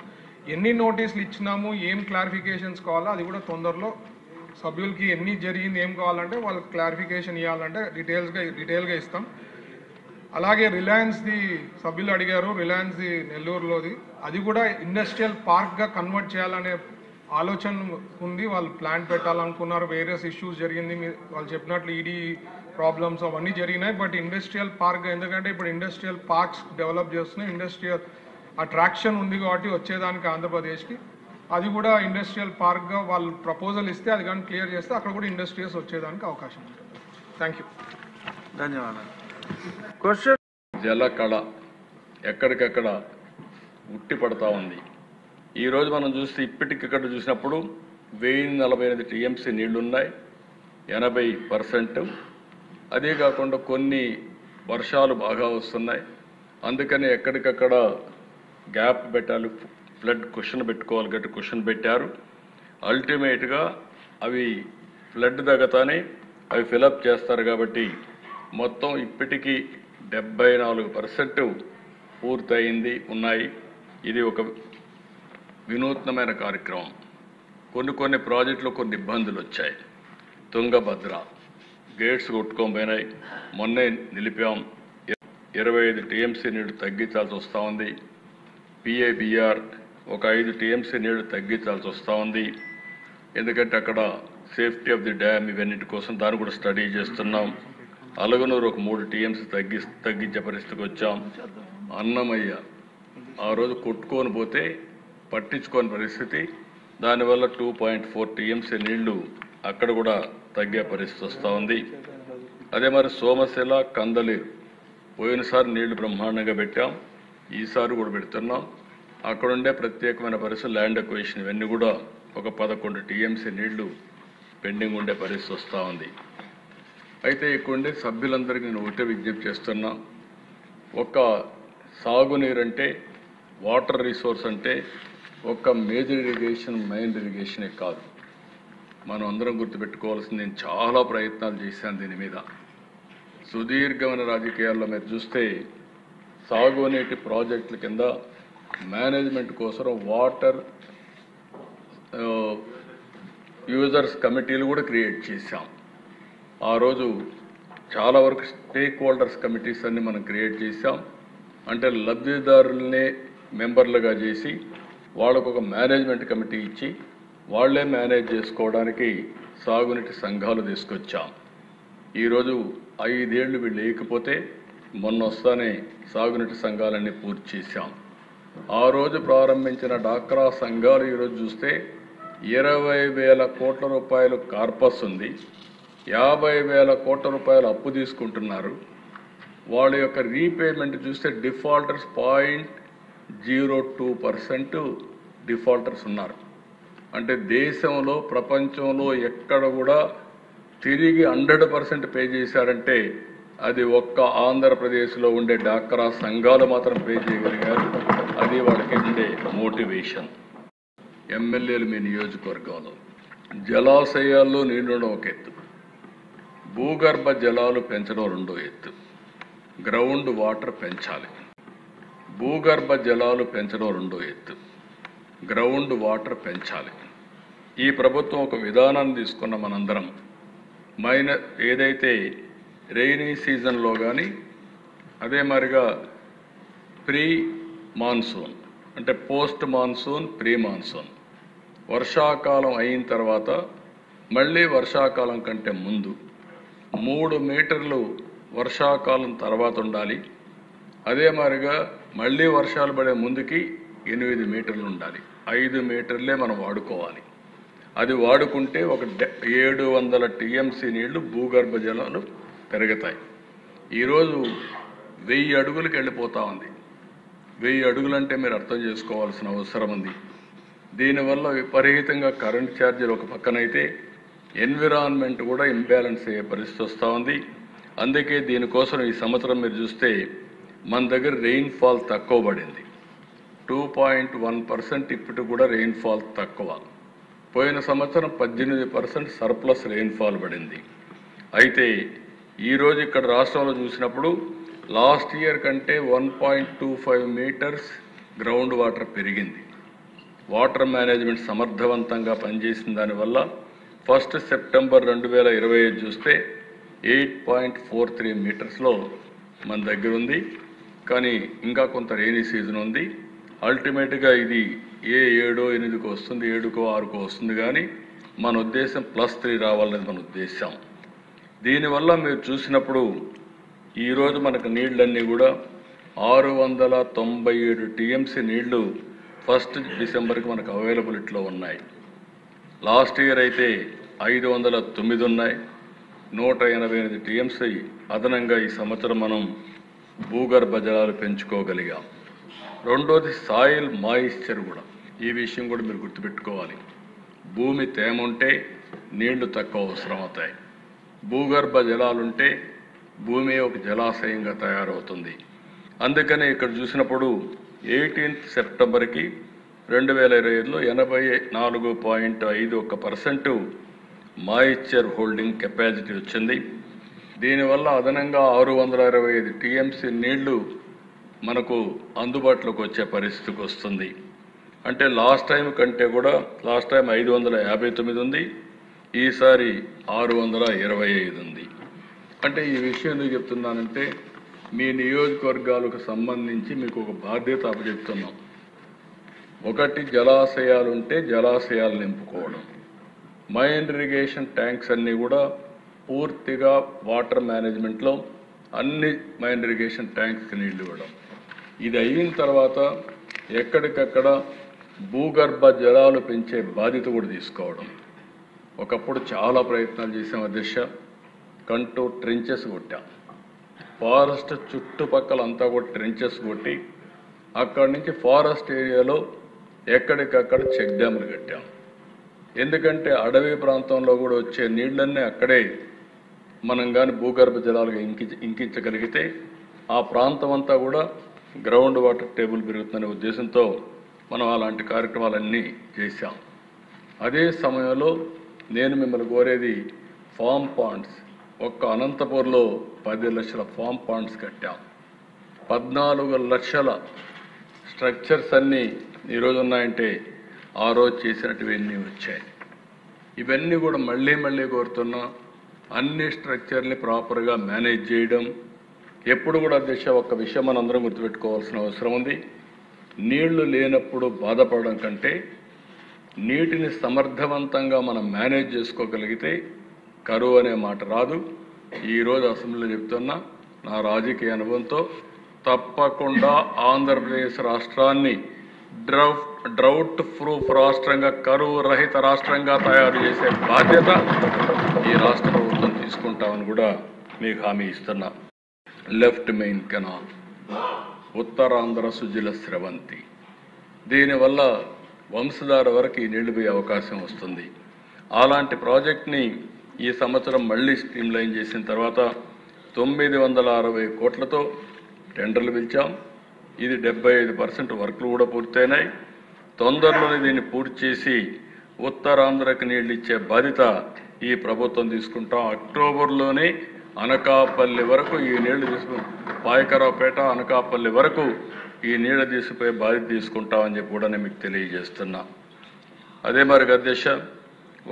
ఎన్ని నోటీసులు ఇచ్చినాము, ఏం క్లారిఫికేషన్స్ కావాలో అది కూడా తొందరలో సభ్యులకి ఎన్ని జరిగింది ఏం కావాలంటే వాళ్ళకి క్లారిఫికేషన్ ఇవ్వాలంటే డీటెయిల్గా ఇస్తాం. అలాగే రిలయన్స్ది సభ్యులు అడిగారు, రిలయన్స్ది నెల్లూరులోది అది కూడా ఇండస్ట్రియల్ పార్క్గా కన్వర్ట్ చేయాలనే ఆలోచన ఉంది. వాళ్ళు ప్లాన్ పెట్టాలనుకున్నారు, వేరియస్ ఇష్యూస్ జరిగింది, వాళ్ళు చెప్పినట్లు ఈడీ ప్రాబ్లమ్స్ అవన్నీ జరిగినాయి. బట్ ఇండస్ట్రియల్ పార్క్ ఎందుకంటే ఇప్పుడు ఇండస్ట్రియల్ పార్క్స్ డెవలప్ చేస్తున్నాయి, ఇండస్ట్రియల్ అట్రాక్షన్ ఉంది కాబట్టి వచ్చేదానికి ఆంధ్రప్రదేశ్కి అది కూడా ఇండస్ట్రియల్ పార్క్గా వాళ్ళు ప్రపోజల్ ఇస్తే అది కానీ క్లియర్ చేస్తే అక్కడ కూడా ఇండస్ట్రీస్ వచ్చేదానికి అవకాశం ఉంటుంది. Thank you. ధన్యవాదాలు. క్వశ్చన్ జలకళ ఎక్కడికక్కడ ఉట్టి పడతా ఉంది. ఈరోజు మనం చూస్తే ఇప్పటికిక్కడ చూసినప్పుడు 1048 టీఎంసీ నీళ్లున్నాయి, 80%. అదే కాకుండా కొన్ని వర్షాలు బాగా వస్తున్నాయి, అందుకని ఎక్కడికక్కడ గ్యాప్ పెట్టాలి, ఫ్లడ్ క్వశ్చన్ పెట్టుకోవాలి గట్టి క్వశ్చన్ పెట్టారు. అల్టిమేట్గా అవి ఫ్లడ్ తగ్గతానే అవి ఫిలప్ చేస్తారు కాబట్టి మొత్తం ఇప్పటికీ 74% పూర్తయింది ఉన్నాయి. ఇది ఒక వినూత్నమైన కార్యక్రమం. కొన్ని ప్రాజెక్టులు కొన్ని ఇబ్బందులు వచ్చాయి. తుంగభద్ర గేట్స్ కొట్టుకొని పోయినాయి, మొన్నే నిలిపాం. 25 టీఎంసీ నీళ్లు తగ్గించాల్సి వస్తూ ఉంది. పిఏబిఆర్ ఒక 5 టీఎంసీ నీళ్లు తగ్గించాల్సి వస్తూ ఉంది. ఎందుకంటే అక్కడ సేఫ్టీ ఆఫ్ ది డ్యామ్ ఇవన్నిటి కోసం దాన్ని కూడా స్టడీ చేస్తున్నాం. అలగనూరు ఒక 3 టీఎంసీ తగ్గించే పరిస్థితికి వచ్చాం. అన్నమయ్య ఆ రోజు కొట్టుకొని పోతే పట్టించుకోని పరిస్థితి, దానివల్ల 2.4 టీఎంసీ నీళ్లు అక్కడ కూడా తగ్గే పరిస్థితి వస్తూ ఉంది. అదే మరి సోమశిల కందలేరు పోయినసారి నీళ్లు బ్రహ్మాండంగా పెట్టాం, ఈసారి కూడా పెడుతున్నాం. అక్కడుండే ప్రత్యేకమైన పరిస్థితి ల్యాండ్ అక్విజిషన్ ఇవన్నీ కూడా ఒక 11 టీఎంసీ నీళ్లు పెండింగ్ ఉండే పరిస్థితి వస్తూ ఉంది. అయితే ఇక్కడుండే సభ్యులందరికీ నేను ఒకటే విజ్ఞప్తి చేస్తున్నా, ఒక సాగునీరు అంటే వాటర్ రిసోర్స్ అంటే ఒక మేజర్ ఇరిగేషన్ మైన్ ఇరిగేషనే కాదు. మనం అందరం గుర్తుపెట్టుకోవాల్సింది, నేను చాలా ప్రయత్నాలు చేశాను దీని మీద. సుదీర్ఘమైన రాజకీయాల్లో మీరు చూస్తే సాగునీటి ప్రాజెక్టుల కింద మేనేజ్మెంట్ కోసం వాటర్ యూజర్స్ కమిటీలు కూడా క్రియేట్ చేశాం. ఆ రోజు చాలా వరకు స్టేక్ హోల్డర్స్ కమిటీస్ అన్ని మనం క్రియేట్ చేశాం. అంటే లబ్ధిదారులనే మెంబర్లుగా చేసి వాళ్ళకు ఒక మేనేజ్మెంట్ కమిటీ ఇచ్చి వాళ్లే మేనేజ్ చేసుకోవడానికి సాగునీటి సంఘాలు తీసుకొచ్చాం. ఈరోజు 5 ఏళ్ళు వీళ్ళు లేకపోతే మొన్న వస్తానే సాగునీటి సంఘాలన్నీ పూర్తి చేశాం. ఆ రోజు ప్రారంభించిన డాక్రా సంఘాలు ఈరోజు చూస్తే 20,000 కోట్ల రూపాయలు కార్పస్ ఉంది, 50,000 కోట్ల రూపాయలు అప్పు తీసుకుంటున్నారు. వాళ్ళ యొక్క రీపేమెంట్ చూస్తే డిఫాల్టర్స్ 0.02% డిఫాల్టర్స్ ఉన్నారు. అంటే దేశంలో ప్రపంచంలో ఎక్కడ కూడా తిరిగి 100% పే చేశారంటే అది ఒక్క ఆంధ్రప్రదేశ్లో ఉండే డాక్రా సంఘాలు మాత్రం పే చేయగలిగారు. అది వాళ్ళకి ఉండే మోటివేషన్. ఎమ్మెల్యేలు మీ నియోజకవర్గంలో జలాశయాల్లో నీళ్లు ఒక ఎత్తు, భూగర్భ జలాలు పెంచడం రెండో ఎత్తు. గ్రౌండ్ వాటర్ పెంచాలి, భూగర్భ జలాలు పెంచడం రెండో ఎత్తు, గ్రౌండ్ వాటర్ పెంచాలి. ఈ ప్రభుత్వం ఒక విధానాన్ని తీసుకున్న మనందరం ఏదైతే రెయినీ సీజన్లో కానీ అదే మరిగా ప్రీ మాన్సూన్ అంటే పోస్ట్ మాన్సూన్ ప్రీ మాన్సూన్ వర్షాకాలం అయిన తర్వాత మళ్ళీ వర్షాకాలం కంటే ముందు 3 మీటర్లు వర్షాకాలం తర్వాత ఉండాలి. అదే మాదిరిగా మళ్ళీ వర్షాలు పడే ముందుకి 8 మీటర్లు ఉండాలి. 5 మీటర్లే మనం వాడుకోవాలి. అది వాడుకుంటే ఒక 700 టీఎంసీ నీళ్లు భూగర్భ జలాలు పెరుగుతాయి. ఈరోజు 1000 అడుగులకు వెళ్ళిపోతూ ఉంది. 1000 అడుగులంటే మీరు అర్థం చేసుకోవాల్సిన అవసరం ఉంది. దీనివల్ల విపరీతంగా కరెంట్ ఛార్జీలు ఒక పక్కనైతే ఎన్విరాన్మెంట్ కూడా ఇంబ్యాలెన్స్ అయ్యే పరిస్థితి వస్తూ ఉంది. అందుకే దీనికోసం ఈ సంవత్సరం మీరు చూస్తే మన దగ్గర రెయిన్ఫాల్ తక్కువ పడింది. 2.1% ఇప్పటికి కూడా రెయిన్ఫాల్ తక్కువ. పోయిన సంవత్సరం 18% సర్ప్లస్ రెయిన్ఫాల్ పడింది. అయితే ఈరోజు ఇక్కడ రాష్ట్రంలో చూసినప్పుడు లాస్ట్ ఇయర్ కంటే 1.25 మీటర్స్ గ్రౌండ్ వాటర్ పెరిగింది. వాటర్ మేనేజ్మెంట్ సమర్థవంతంగా పనిచేసిన దానివల్ల 1 సెప్టెంబర్ 2025 చూస్తే 8.43 మీటర్స్లో మన దగ్గర ఉంది. కానీ ఇంకా కొంత రెయినీ సీజన్ ఉంది. అల్టిమేట్గా ఇది 7, 8కు వస్తుంది, 7కో 6కో వస్తుంది. కానీ మన ఉద్దేశం +3 రావాలనేది మన ఉద్దేశం. దీనివల్ల మీరు చూసినప్పుడు ఈరోజు మనకు నీళ్ళన్నీ కూడా 697 టీఎంసీ నీళ్లు 1 డిసెంబర్కి మనకు అవైలబిలిటీలో ఉన్నాయి. లాస్ట్ ఇయర్ అయితే 509 ఉన్నాయి. 188 టీఎంసీ అదనంగా ఈ సంవత్సరం మనం భూగర్భ జలాలు పెంచుకోగలిగాం. రెండోది సాయిల్ మాయిశ్చర్ కూడా. ఈ విషయం కూడా మీరు గుర్తుపెట్టుకోవాలి. భూమి తేమ ఉంటే నీళ్లు తక్కువ అవసరం అవుతాయి. భూగర్భ జలాలుంటే భూమి ఒక జలాశయంగా తయారవుతుంది. అందుకనే ఇక్కడ చూసినప్పుడు 18 సెప్టెంబర్కి 2025లో 84.51% మాయిశ్చర్ హోల్డింగ్ కెపాసిటీ వచ్చింది. దీనివల్ల అదనంగా 625 టీఎంసీ నీళ్లు మనకు అందుబాటులోకి వచ్చే పరిస్థితికి వస్తుంది. అంటే లాస్ట్ టైం కంటే కూడా లాస్ట్ టైం 559 ఉంది, ఈసారి 625 ఉంది. అంటే ఈ విషయం ఎందుకు చెప్తున్నానంటే మీ నియోజకవర్గాలకు సంబంధించి మీకు ఒక బాధ్యత అప్పచెప్తున్నాం. ఒకటి జలాశయాలుంటే జలాశయాలు నింపుకోవడం, మైన్ ఇరిగేషన్ ట్యాంక్స్ అన్నీ కూడా పూర్తిగా వాటర్ మేనేజ్మెంట్లో అన్ని మైన్ ఇరిగేషన్ ట్యాంక్స్కి నీళ్లు ఇవ్వడం. ఇది అయిన తర్వాత ఎక్కడికక్కడ భూగర్భ జలాలు పెంచే బాధ్యత కూడా తీసుకోవడం. ఒకప్పుడు చాలా ప్రయత్నాలు చేసాం అధ్యక్ష. కంటూర్ ట్రెంచెస్ కొట్టాం. ఫారెస్ట్ చుట్టుపక్కల అంతా కూడా ట్రెంచెస్ కొట్టి అక్కడి నుంచి ఫారెస్ట్ ఏరియాలో ఎక్కడికక్కడ చెక్ డ్యాములు కట్టాం. ఎందుకంటే అడవి ప్రాంతంలో కూడా వచ్చే నీళ్ళన్నీ అక్కడే మనం కానీ భూగర్భ జలాలుగా ఇంకించగలిగితే ఆ ప్రాంతం అంతా కూడా గ్రౌండ్ వాటర్ టేబుల్ పెరుగుతుందనే ఉద్దేశంతో మనం అలాంటి కార్యక్రమాలన్నీ చేశాం. అదే సమయంలో నేను మిమ్మల్ని కోరేది ఫామ్ పాండ్స్. ఒక్క అనంతపూర్లో 10 లక్షల ఫామ్ పాండ్స్ కట్టాం. 14 లక్షల స్ట్రక్చర్స్ అన్నీ ఈరోజు ఉన్నాయంటే ఆ రోజు చేసినట్టువన్నీ వచ్చాయి. ఇవన్నీ కూడా మళ్ళీ కోరుతున్నా అన్ని స్ట్రక్చర్ని ప్రాపర్గా మేనేజ్ చేయడం. ఎప్పుడు కూడా అధ్యక్ష ఒక్క విషయం మనందరం గుర్తుపెట్టుకోవాల్సిన అవసరం ఉంది. నీళ్లు లేనప్పుడు బాధపడడం కంటే నీటిని సమర్థవంతంగా మనం మేనేజ్ చేసుకోగలిగితే కరువు అనే మాట రాదు. ఈరోజు అసెంబ్లీలో చెప్తున్నా నా రాజకీయ అనుభవంతో తప్పకుండా ఆంధ్రప్రదేశ్ రాష్ట్రాన్ని డ్రౌట్ ప్రూఫ్ రాష్ట్రంగా, కరువు రహిత రాష్ట్రంగా తయారు చేసే బాధ్యత ఈ రాష్ట్ర ప్రభుత్వం తీసుకుంటామని కూడా మీకు హామీ ఇస్తున్నా. Left main canal, Uttarandhra Sujala Sravanthi, దీనివల్ల వంశధార వరకు ఈ నీళ్లు పోయే అవకాశం వస్తుంది. అలాంటి ప్రాజెక్ట్ని ఈ సంవత్సరం మళ్ళీ స్ట్రీమ్లైన్ చేసిన తర్వాత 960 కోట్లతో టెండర్లు పిలిచాం. ఇది 75% వర్క్లు కూడా పూర్తయినాయి. తొందరలోనే దీన్ని పూర్తి చేసి ఉత్తరాంధ్రకు నీళ్ళు ఇచ్చే బాధ్యత ఈ ప్రభుత్వం తీసుకుంటాం. అక్టోబర్లోనే అనకాపల్లి వరకు ఈ నీళ్లు పాయకరావుపేట అనకాపల్లి వరకు ఈ నీళ్లు తీసుకుపోయే బాధ్యత తీసుకుంటామని చెప్పి కూడా నేను మీకు తెలియజేస్తున్నా. అదే మరి అధ్యక్ష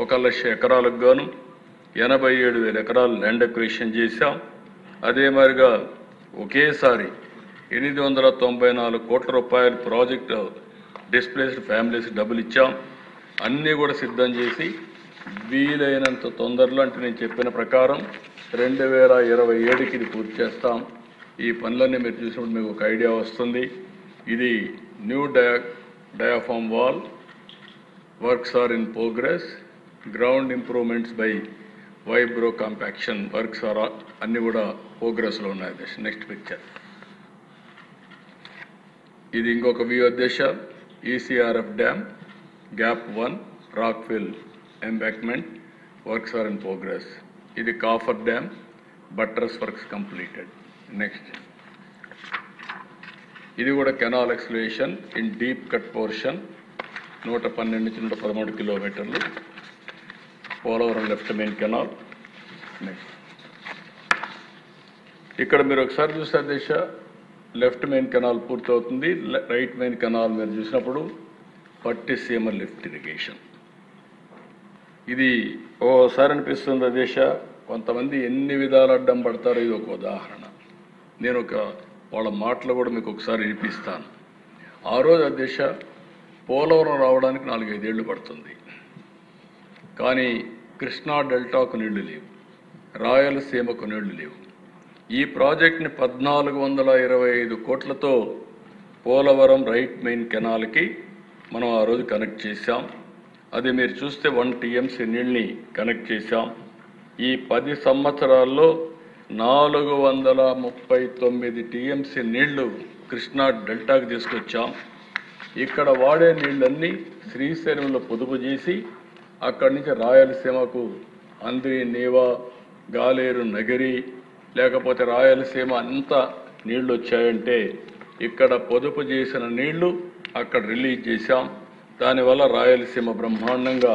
1 లక్ష ఎకరాలకు గాను 87,000 ఎకరాలు ల్యాండ్ అక్విజిషన్ చేశాం. అదే మరిగా ఒకేసారి 894 కోట్ల రూపాయల ప్రాజెక్టు డిస్ప్లేస్డ్ ఫ్యామిలీస్ డబ్బులు ఇచ్చాం. అన్నీ కూడా సిద్ధం చేసి వీలైనంత తొందరలో, అంటే నేను చెప్పిన ప్రకారం 2027కి ఇది పూర్తి చేస్తాం. ఈ పనులన్నీ మీరు చూసినప్పుడు మీకు ఒక ఐడియా వస్తుంది. ఇది new diaphragm wall works are in progress, ground improvements by vibro compaction works are అన్నీ కూడా ప్రోగ్రెస్లో ఉన్నాయి. Next picture. ఇది ఇంకొక వ్యూ అధ్యక్ష. ECRF dam gap 1 rockfill embankment works are in progress. ఇది coffer dam buttress works completed. Next ఇది కూడా canal excavation in deep cut portion 112 నుంచి 113 కిలోమీటర్లు Polavaram left main canal. Next ఇక్కడ మీరు ఒకసారి చూస్తే దిశ లెఫ్ట్ మెయిన్ కెనాల్ పూర్తవుతుంది. రైట్ మెయిన్ కెనాల్ మీరు చూసినప్పుడు పట్టిసీమ లిఫ్ట్ ఇరిగేషన్. ఇది ఓసారి అనిపిస్తుంది దిశ కొంతమంది ఎన్ని విధాలు అడ్డం పడతారో ఇది ఒక ఉదాహరణ. నేను వాళ్ళ మాటలు కూడా మీకు ఒకసారి వినిపిస్తాను. ఆ రోజు అధ్యక్ష పోలవరం రావడానికి 4-5 ఏళ్ళు పడుతుంది. కానీ కృష్ణా డెల్టాకు నీళ్లు లేవు, రాయలసీమకు నీళ్లు లేవు. ఈ ప్రాజెక్ట్ని 1425 కోట్లతో పోలవరం రైట్ మెయిన్ కెనాల్కి మనం ఆ రోజు కనెక్ట్ చేశాం. అది మీరు చూస్తే 1 టీఎంసీ నీళ్ళని కనెక్ట్ చేశాం. ఈ 10 సంవత్సరాల్లో 439 టీఎంసీ నీళ్లు కృష్ణా డెల్టాకు తీసుకొచ్చాం. ఇక్కడ వాడే నీళ్ళన్నీ శ్రీశైలంలో పొదుపు చేసి అక్కడి నుంచి రాయలసీమకు అంద్రి, నీవా, గాలేరు, నగిరి లేకపోతే రాయలసీమ అంతా నీళ్లు వచ్చాయంటే ఇక్కడ పొదుపు చేసిన నీళ్లు అక్కడ రిలీజ్ చేశాం. దానివల్ల రాయలసీమ బ్రహ్మాండంగా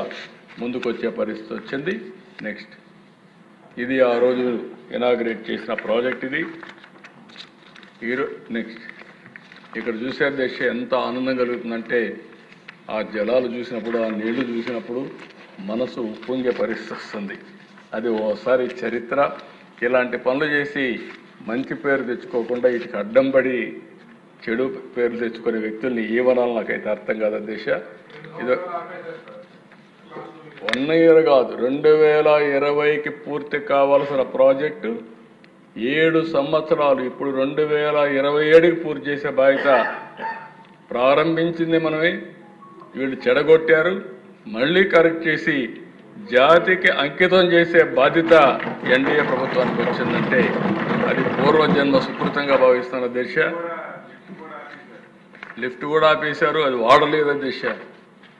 ముందుకొచ్చే పరిస్థితి వచ్చింది. నెక్స్ట్ ఇది ఆ రోజు ఇనాగ్రేట్ చేసిన ప్రాజెక్ట్ ఇది. నెక్స్ట్ ఇక్కడ చూసే దేశ ఎంత ఆనందం కలుగుతుందంటే ఆ జలాలు చూసినప్పుడు, ఆ నీళ్లు చూసినప్పుడు మనసు ఉప్పొంగే పరిస్థితి వస్తుంది. అది ఓసారి చరిత్ర. ఇలాంటి పనులు చేసి మంచి పేరు తెచ్చుకోకుండా వీటికి అడ్డం పడి చెడు పేర్లు తెచ్చుకునే వ్యక్తుల్ని ఏమనాలి నాకైతే అర్థం కాదు అధ్యక్ష. ఇది 1 year కాదు, 2020కి పూర్తి కావాల్సిన ప్రాజెక్టు 7 సంవత్సరాలు. ఇప్పుడు 2027కి పూర్తి చేసే బాధ్యత. ప్రారంభించింది మనమే, వీళ్ళు చెడగొట్టారు, మళ్ళీ కరెక్ట్ చేసి జాతికి అంకితం చేసే బాధ్యత ఎన్డీఏ ప్రభుత్వానికి వచ్చిందంటే అది పూర్వజన్మ సుకృతంగా భావిస్తున్న దిశ. లిఫ్ట్ కూడా ఆపేశారు, అది వాడలేదు దిశ.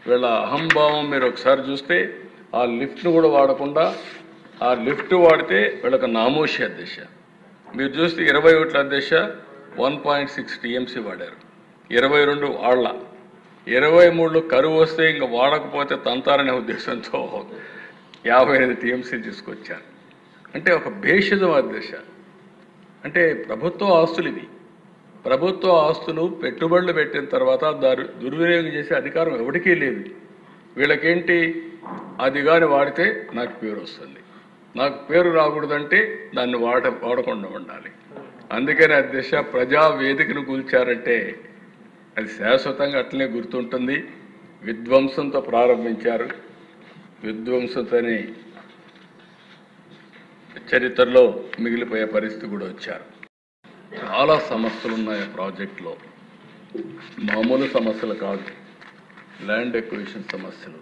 వీళ్ళ అహంభావం మీరు ఒకసారి చూస్తే ఆ లిఫ్ట్ను కూడా వాడకుండా ఆ లిఫ్ట్ వాడితే వీళ్ళకి నామోషి అధ్యక్ష. మీరు చూస్తే 21 అధ్యక్ష 1.6 టీఎంసీ వాడారు, 22 వాళ్ళ, 23లో కరువు వస్తే ఇంకా వాడకపోతే తంతారనే ఉద్దేశంతో 58 టీఎంసీ తీసుకొచ్చారు. అంటే ఒక భేషజం అధ్యక్ష. అంటే ప్రభుత్వ ఆస్తులు ఇవి. ప్రభుత్వ ఆస్తులు పెట్టుబడులు పెట్టిన తర్వాత దుర్వినియోగం చేసే అధికారం ఎవరికీ లేదు. వీళ్ళకేంటి, అది కానీ వాడితే నాకు పేరు వస్తుంది, నాకు పేరు రాకూడదంటే దాన్ని వాడకుండా ఉండాలి. అందుకని అధ్యక్ష ప్రజా వేదికను కూల్చారంటే అది శాశ్వతంగా అట్లనే గుర్తుంటుంది. విధ్వంసంతో ప్రారంభించారు, విధ్వంసంతోనే చరిత్రలో మిగిలిపోయే పరిస్థితి కూడా వచ్చారు. చాలా సమస్యలు ఉన్నాయి ప్రాజెక్టులో, మామూలు సమస్యలు కాదు. ల్యాండ్ ఎక్విజిషన్ సమస్యలు,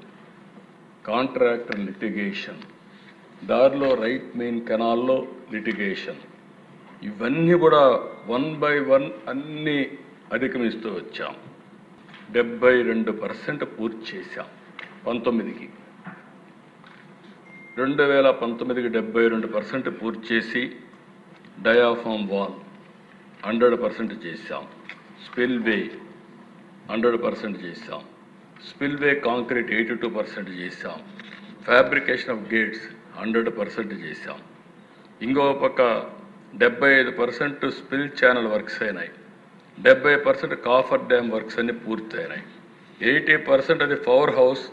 కాంట్రాక్టర్ లిటిగేషన్, దారిలో రైట్ మెయిన్ కెనాల్లో లిటిగేషన్, ఇవన్నీ కూడా 1 by 1 అన్నీ అధిగమిస్తూ వచ్చాం. 72% పూర్తి చేశాం 19కి. 2019కి 72% పూర్తి చేసి డయాఫామ్ వాల్ 100% చేశాం. స్పిల్వే 100% చేశాం. స్పిల్వే కాంక్రీట్ 82% చేశాం. ఫ్యాబ్రికేషన్ ఆఫ్ గేట్స్ 100% చేశాం. ఇంకో పక్క 75% స్పిల్ ఛానల్ వర్క్స్ అయినాయి, 70% కాఫర్ డ్యామ్ వర్క్స్ అన్ని పూర్తయినాయి, 80% అది పవర్ హౌస్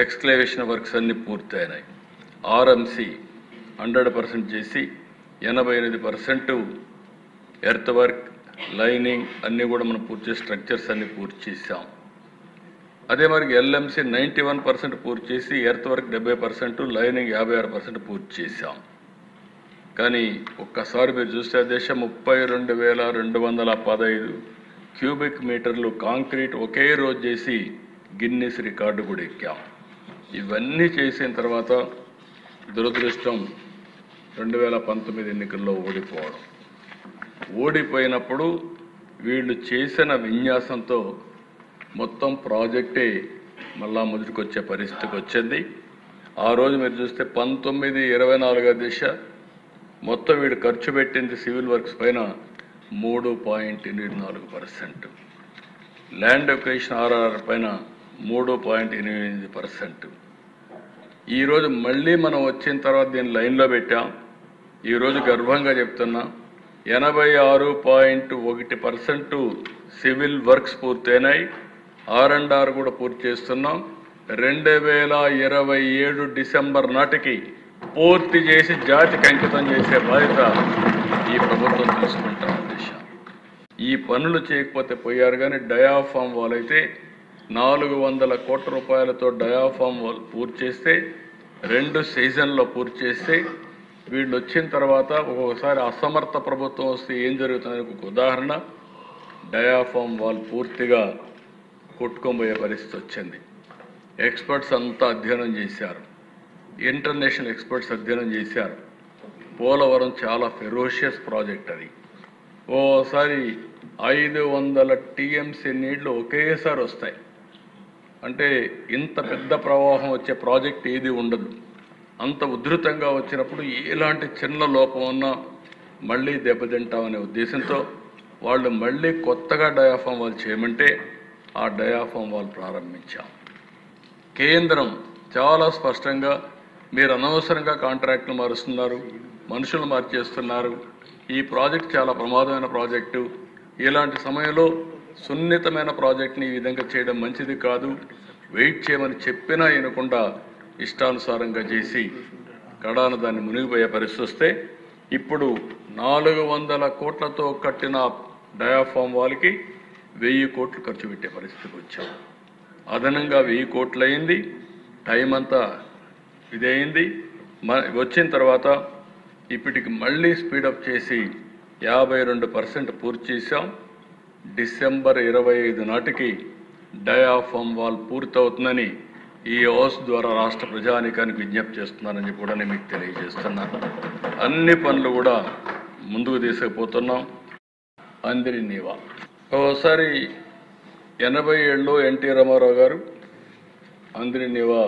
ఎక్స్క్లేవేషన్ వర్క్స్ అన్ని పూర్తయినాయి. ఆర్ఎంసి 100% చేసి 88% ఎర్త్ వర్క్, లైనింగ్ అన్నీ కూడా మనం పూర్తి స్ట్రక్చర్స్ అన్ని పూర్తి చేసాం. అదే మరి ఎల్ఎంసి 91% పూర్తి చేసి ఎర్త్ వర్క్ 70%, లైనింగ్ 56% పూర్తి చేశాం. కానీ ఒక్కసారి మీరు చూస్తే దేశం 32,215 క్యూబిక్ మీటర్లు కాంక్రీట్ ఒకే రోజు చేసి గిన్నెస్ రికార్డు కూడా ఎక్కాం. ఇవన్నీ చేసిన తర్వాత దురదృష్టం 2019 ఎన్నికల్లో ఓడిపోవడం. ఓడిపోయినప్పుడు వీళ్ళు చేసిన విన్యాసంతో మొత్తం ప్రాజెక్టే మళ్ళా మొదటికొచ్చే పరిస్థితికి వచ్చింది. ఆ రోజు మీరు చూస్తే 1924 దిశ మొత్తం వీడు ఖర్చు పెట్టింది సివిల్ వర్క్స్ పైన 3.84%, ల్యాండ్ ఎక్విజిషన్ ఆర్ఆర్ పైన 3.88%. ఈరోజు మళ్ళీ మనం వచ్చిన తర్వాత దీన్ని లైన్లో పెట్టాం. ఈరోజు గర్వంగా చెప్తున్నా 86.1% సివిల్ వర్క్స్ పూర్తయినాయి. R&R కూడా పూర్తి చేస్తున్నాం. 2027 డిసెంబర్ నాటికి పూర్తి చేసి జాతికి అంకితం చేసే బాధ్యత ఈ ప్రభుత్వం తీసుకుంటాం. ఈ పనులు చేయకపోతే పోయారు. కానీ డయాఫామ్ వాల్ అయితే 400 కోట్ల రూపాయలతో డయాఫామ్ వాల్ పూర్తి చేస్తే 2 సీజన్లో పూర్తి చేస్తే వీళ్ళు వచ్చిన తర్వాత ఒక్కొక్కసారి అసమర్థ ప్రభుత్వం వస్తే ఏం జరుగుతుందని ఒక ఉదాహరణ, డయాఫామ్ వాల్ పూర్తిగా కొట్టుకోబోయే పరిస్థితి వచ్చింది. ఎక్స్పర్ట్స్ అంతా అధ్యయనం చేశారు, ఇంటర్నేషనల్ ఎక్స్పర్ట్స్ అధ్యయనం చేశారు. పోలవరం చాలా ఫెరోషియస్ ప్రాజెక్ట్. అది ఓసారి 500 టీఎంసీ నీళ్లు ఒకేసారి వస్తాయి. అంటే ఇంత పెద్ద ప్రవాహం వచ్చే ప్రాజెక్ట్ ఏది ఉండదు. అంత ఉధృతంగా వచ్చినప్పుడు ఎలాంటి చిన్న లోపం ఉన్నా మళ్ళీ దెబ్బతింటామనే ఉద్దేశంతో వాళ్ళు మళ్ళీ కొత్తగా డయాఫామ్ వాల్ చేయమంటే ఆ డయాఫామ్ వాల్ ప్రారంభించాం. కేంద్రం చాలా స్పష్టంగా మీరు అనవసరంగా కాంట్రాక్టులు మారుస్తున్నారు, మనుషులు మార్చేస్తున్నారు, ఈ ప్రాజెక్ట్ చాలా ప్రమాదమైన ప్రాజెక్టు, ఇలాంటి సమయంలో సున్నితమైన ప్రాజెక్ట్ని ఈ విధంగా చేయడం మంచిది కాదు, వెయిట్ చేయమని చెప్పినా వినకుండా ఇష్టానుసారంగా చేసి కడాన దాన్ని మునిగిపోయే పరిస్థితి వస్తే ఇప్పుడు 400 కోట్లతో కట్టిన డయాఫామ్ వాల్కి 1000 కోట్లు ఖర్చు పెట్టే పరిస్థితికి వచ్చాం. అదనంగా 1000 కోట్లు అయింది. టైం అంతా ఇదయింది. వచ్చిన తర్వాత ఇప్పటికి మళ్ళీ స్పీడప్ చేసి 52% పూర్తి చేశాం. డిసెంబర్ 25 నాటికి డయాఫామ్ వాల్ పూర్తవుతుందని ఈ హౌస్ ద్వారా రాష్ట్ర ప్రజానీకానికి విజ్ఞప్తి చేస్తున్నానని చెప్పి కూడా నేను మీకు తెలియజేస్తున్నాను. అన్ని పనులు కూడా ముందుకు తీసుకుపోతున్నాం. అందరి నీవా ఒకసారి 87లో ఎన్టీ రామారావు గారు అందరి నీవా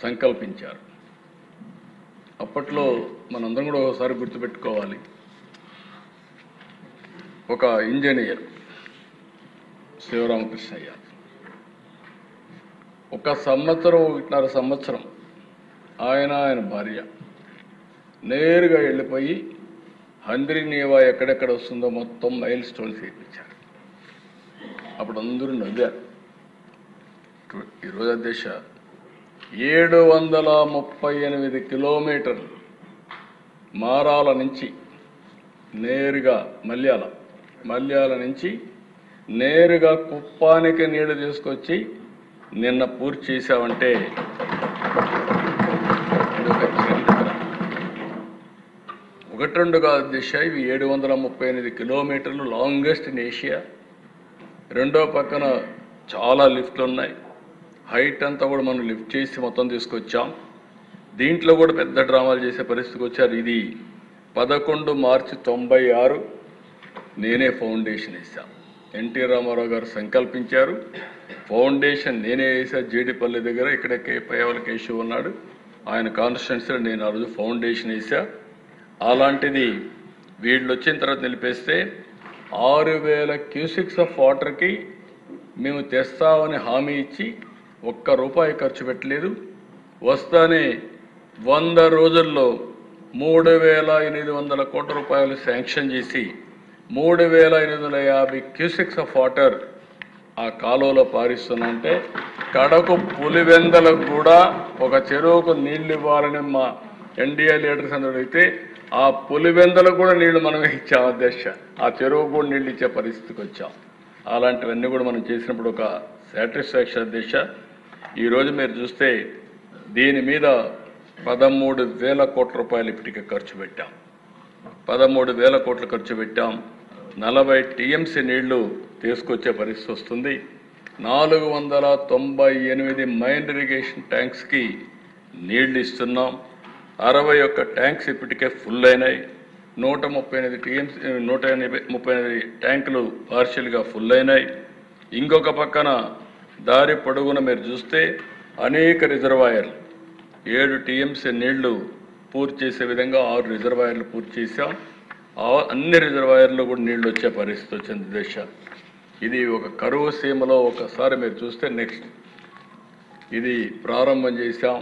సంకల్పించారు. అప్పట్లో మనందరం కూడా ఒకసారి గుర్తుపెట్టుకోవాలి, ఒక ఇంజనీర్ శివరామకృష్ణయ్య 1.5 సంవత్సరం ఆయన భార్య నేరుగా వెళ్ళిపోయి హంద్రి నీవా ఎక్కడెక్కడ వస్తుందో మొత్తం మైల్ స్టోన్స్ వేయించారు. అప్పుడు అందరూ నవ్వారు. ఈరోజు దేశ 738 కిలోమీటర్లు మారాల నుంచి నేరుగా మల్యాల నుంచి నేరుగా కుప్పానికి నీళ్లు తీసుకొచ్చి నిన్న పూర్తి చేశామంటే ఒకటి రెండు కాదు దిశ. ఇవి 738 కిలోమీటర్లు లాంగెస్ట్ ఇన్ ఏషియా. రెండో పక్కన చాలా లిఫ్ట్లు ఉన్నాయి. హైట్ అంతా కూడా మనం లిఫ్ట్ చేసి మొత్తం తీసుకొచ్చాం. దీంట్లో కూడా పెద్ద డ్రామాలు చేసే పరిస్థితికి వచ్చారు. ఇది 11 మార్చి 96 నేనే ఫౌండేషన్ వేసాను. ఎన్టీ రామారావు గారు సంకల్పించారు, ఫౌండేషన్ నేనే వేసా. జీడిపల్లి దగ్గర ఇక్కడ పయ్యవల కేశవ్ ఉన్నాడు, ఆయన కాన్స్టిట్యున్సీలో నేను ఆ రోజు ఫౌండేషన్ వేసా. అలాంటిది వీళ్ళు వచ్చిన తర్వాత నిలిపేస్తే 6000 క్యూసిక్స్ ఆఫ్ వాటర్కి మేము తెస్తామని హామీ ఇచ్చి ₹1 ఖర్చు పెట్టలేదు. వస్తానే 100 రోజుల్లో 3800 కోట్ల రూపాయలు శాంక్షన్ చేసి 3850 క్యూసిక్స్ ఆఫ్ వాటర్ ఆ కాలువలో పారిస్తున్నాంటే కడకు పులివెందలకు కూడా ఒక చెరువుకు నీళ్లు ఇవ్వాలని మా ఎన్డీఏ లీడర్స్ అందరూ అయితే ఆ పులివెందలకు కూడా నీళ్లు మనమే ఇచ్చాం అధ్యక్ష. ఆ చెరువుకు కూడా నీళ్ళు ఇచ్చే పరిస్థితికి వచ్చాం. అలాంటివన్నీ కూడా మనం చేసినప్పుడు ఒక సాటిస్ఫాక్షన్ అధ్యక్ష. ఈరోజు మీరు చూస్తే దీని మీద 13,000 కోట్ల రూపాయలు ఇప్పటికే ఖర్చు పెట్టాం. 13,000 కోట్లు ఖర్చు పెట్టాం. 40 టీఎంసీ నీళ్లు తీసుకొచ్చే పరిస్థితి వస్తుంది. 498 మైన్ ఇరిగేషన్ ట్యాంక్స్కి నీళ్లు ఇస్తున్నాం. 61 ట్యాంక్స్ ఇప్పటికే ఫుల్ అయినాయి. 138 టీఎంసీ 138 ట్యాంకులు పార్షియల్గా ఫుల్ అయినాయి. ఇంకొక పక్కన దారి పొడుగున మీరు చూస్తే అనేక రిజర్వాయర్లు 7 టీఎంసీ నీళ్లు పూర్తి చేసే విధంగా 6 రిజర్వాయర్లు పూర్తి చేశాం. అన్ని రిజర్వాయర్లు కూడా నీళ్లు వచ్చే పరిస్థితి వచ్చింది దేశ. ఇది ఒక కరువు సీమలో ఒకసారి మీరు చూస్తే నెక్స్ట్ ఇది ప్రారంభం చేశాం,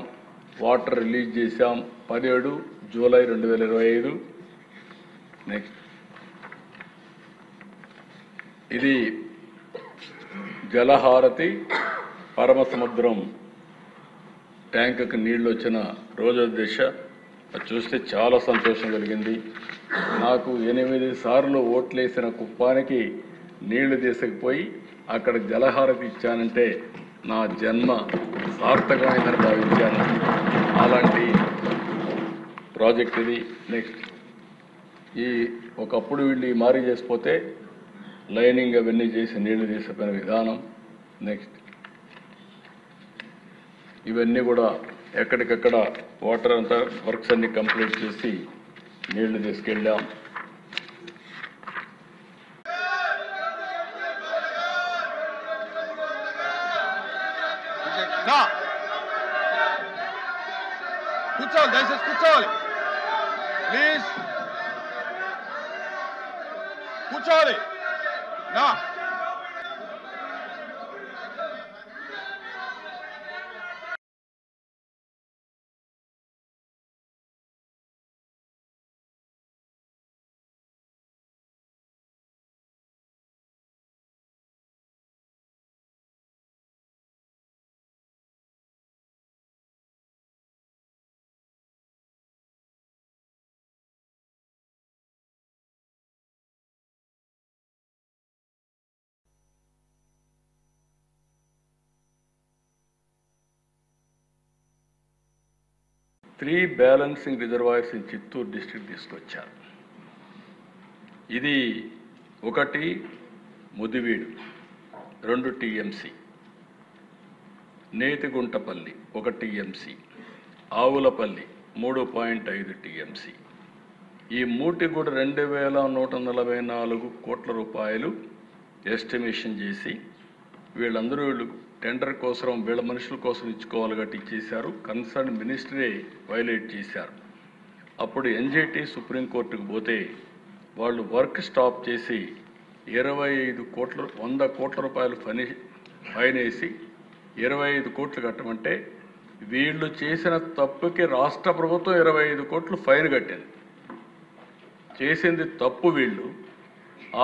వాటర్ రిలీజ్ చేశాం 17 జూలై 2025. నెక్స్ట్ ఇది జలహారతి పరమసముద్రం ట్యాంకుకి నీళ్లు వచ్చిన రోజు దిశ. అది చూస్తే చాలా సంతోషం కలిగింది నాకు. 8 సార్లు ఓట్లేసిన కుప్పానికి నీళ్లు తీసుకుపోయి అక్కడ జలహారతి ఇచ్చానంటే నా జన్మ సార్థకమైందని భావించాను. అలాంటి ప్రాజెక్ట్ ఇది. నెక్స్ట్ ఈ ఒకప్పుడు వీళ్ళు ఈ మారీ చేసిపోతే లైనింగ్ అవన్నీ చేసి నీళ్లు తీసుకుపోయిన విధానం. నెక్స్ట్ ఇవన్నీ కూడా ఎక్కడికక్కడ వాటర్ అంతా వర్క్స్ అన్ని కంప్లీట్ చేసి నీళ్లు తీసుకెళ్ళాం. కూర్చోవాలి, దయచేసి కూర్చోవాలి, ప్లీజ్ కూర్చోవాలి. నా three balancing reservoirs in Chittoor district తీసుకొచ్చారు. ఇది ఒకటి Mudiveedu 2 TMC, నేతిగుంటపల్లి 1 TMC, Avulapalli 3.5 TMC. ఈ మూటి కూడా 2144 కోట్ల రూపాయలు ఎస్టిమేషన్ చేసి వీళ్ళందరూ టెండర్ కోసం వీళ్ళ మనుషుల కోసం ఇచ్చుకోవాలి గట్టి ఇచ్చేశారు. కన్సర్న్ మినిస్టరే వైలేట్ చేశారు. అప్పుడు ఎన్జిటి సుప్రీంకోర్టుకు పోతే వాళ్ళు వర్క్ స్టాప్ చేసి 100 కోట్ల రూపాయలు ఫైన్ వేసి 25 కోట్లు కట్టమంటే వీళ్ళు చేసిన తప్పుకి రాష్ట్ర ప్రభుత్వం 25 కోట్లు ఫైన్ కట్టింది. చేసింది తప్పు వీళ్ళు.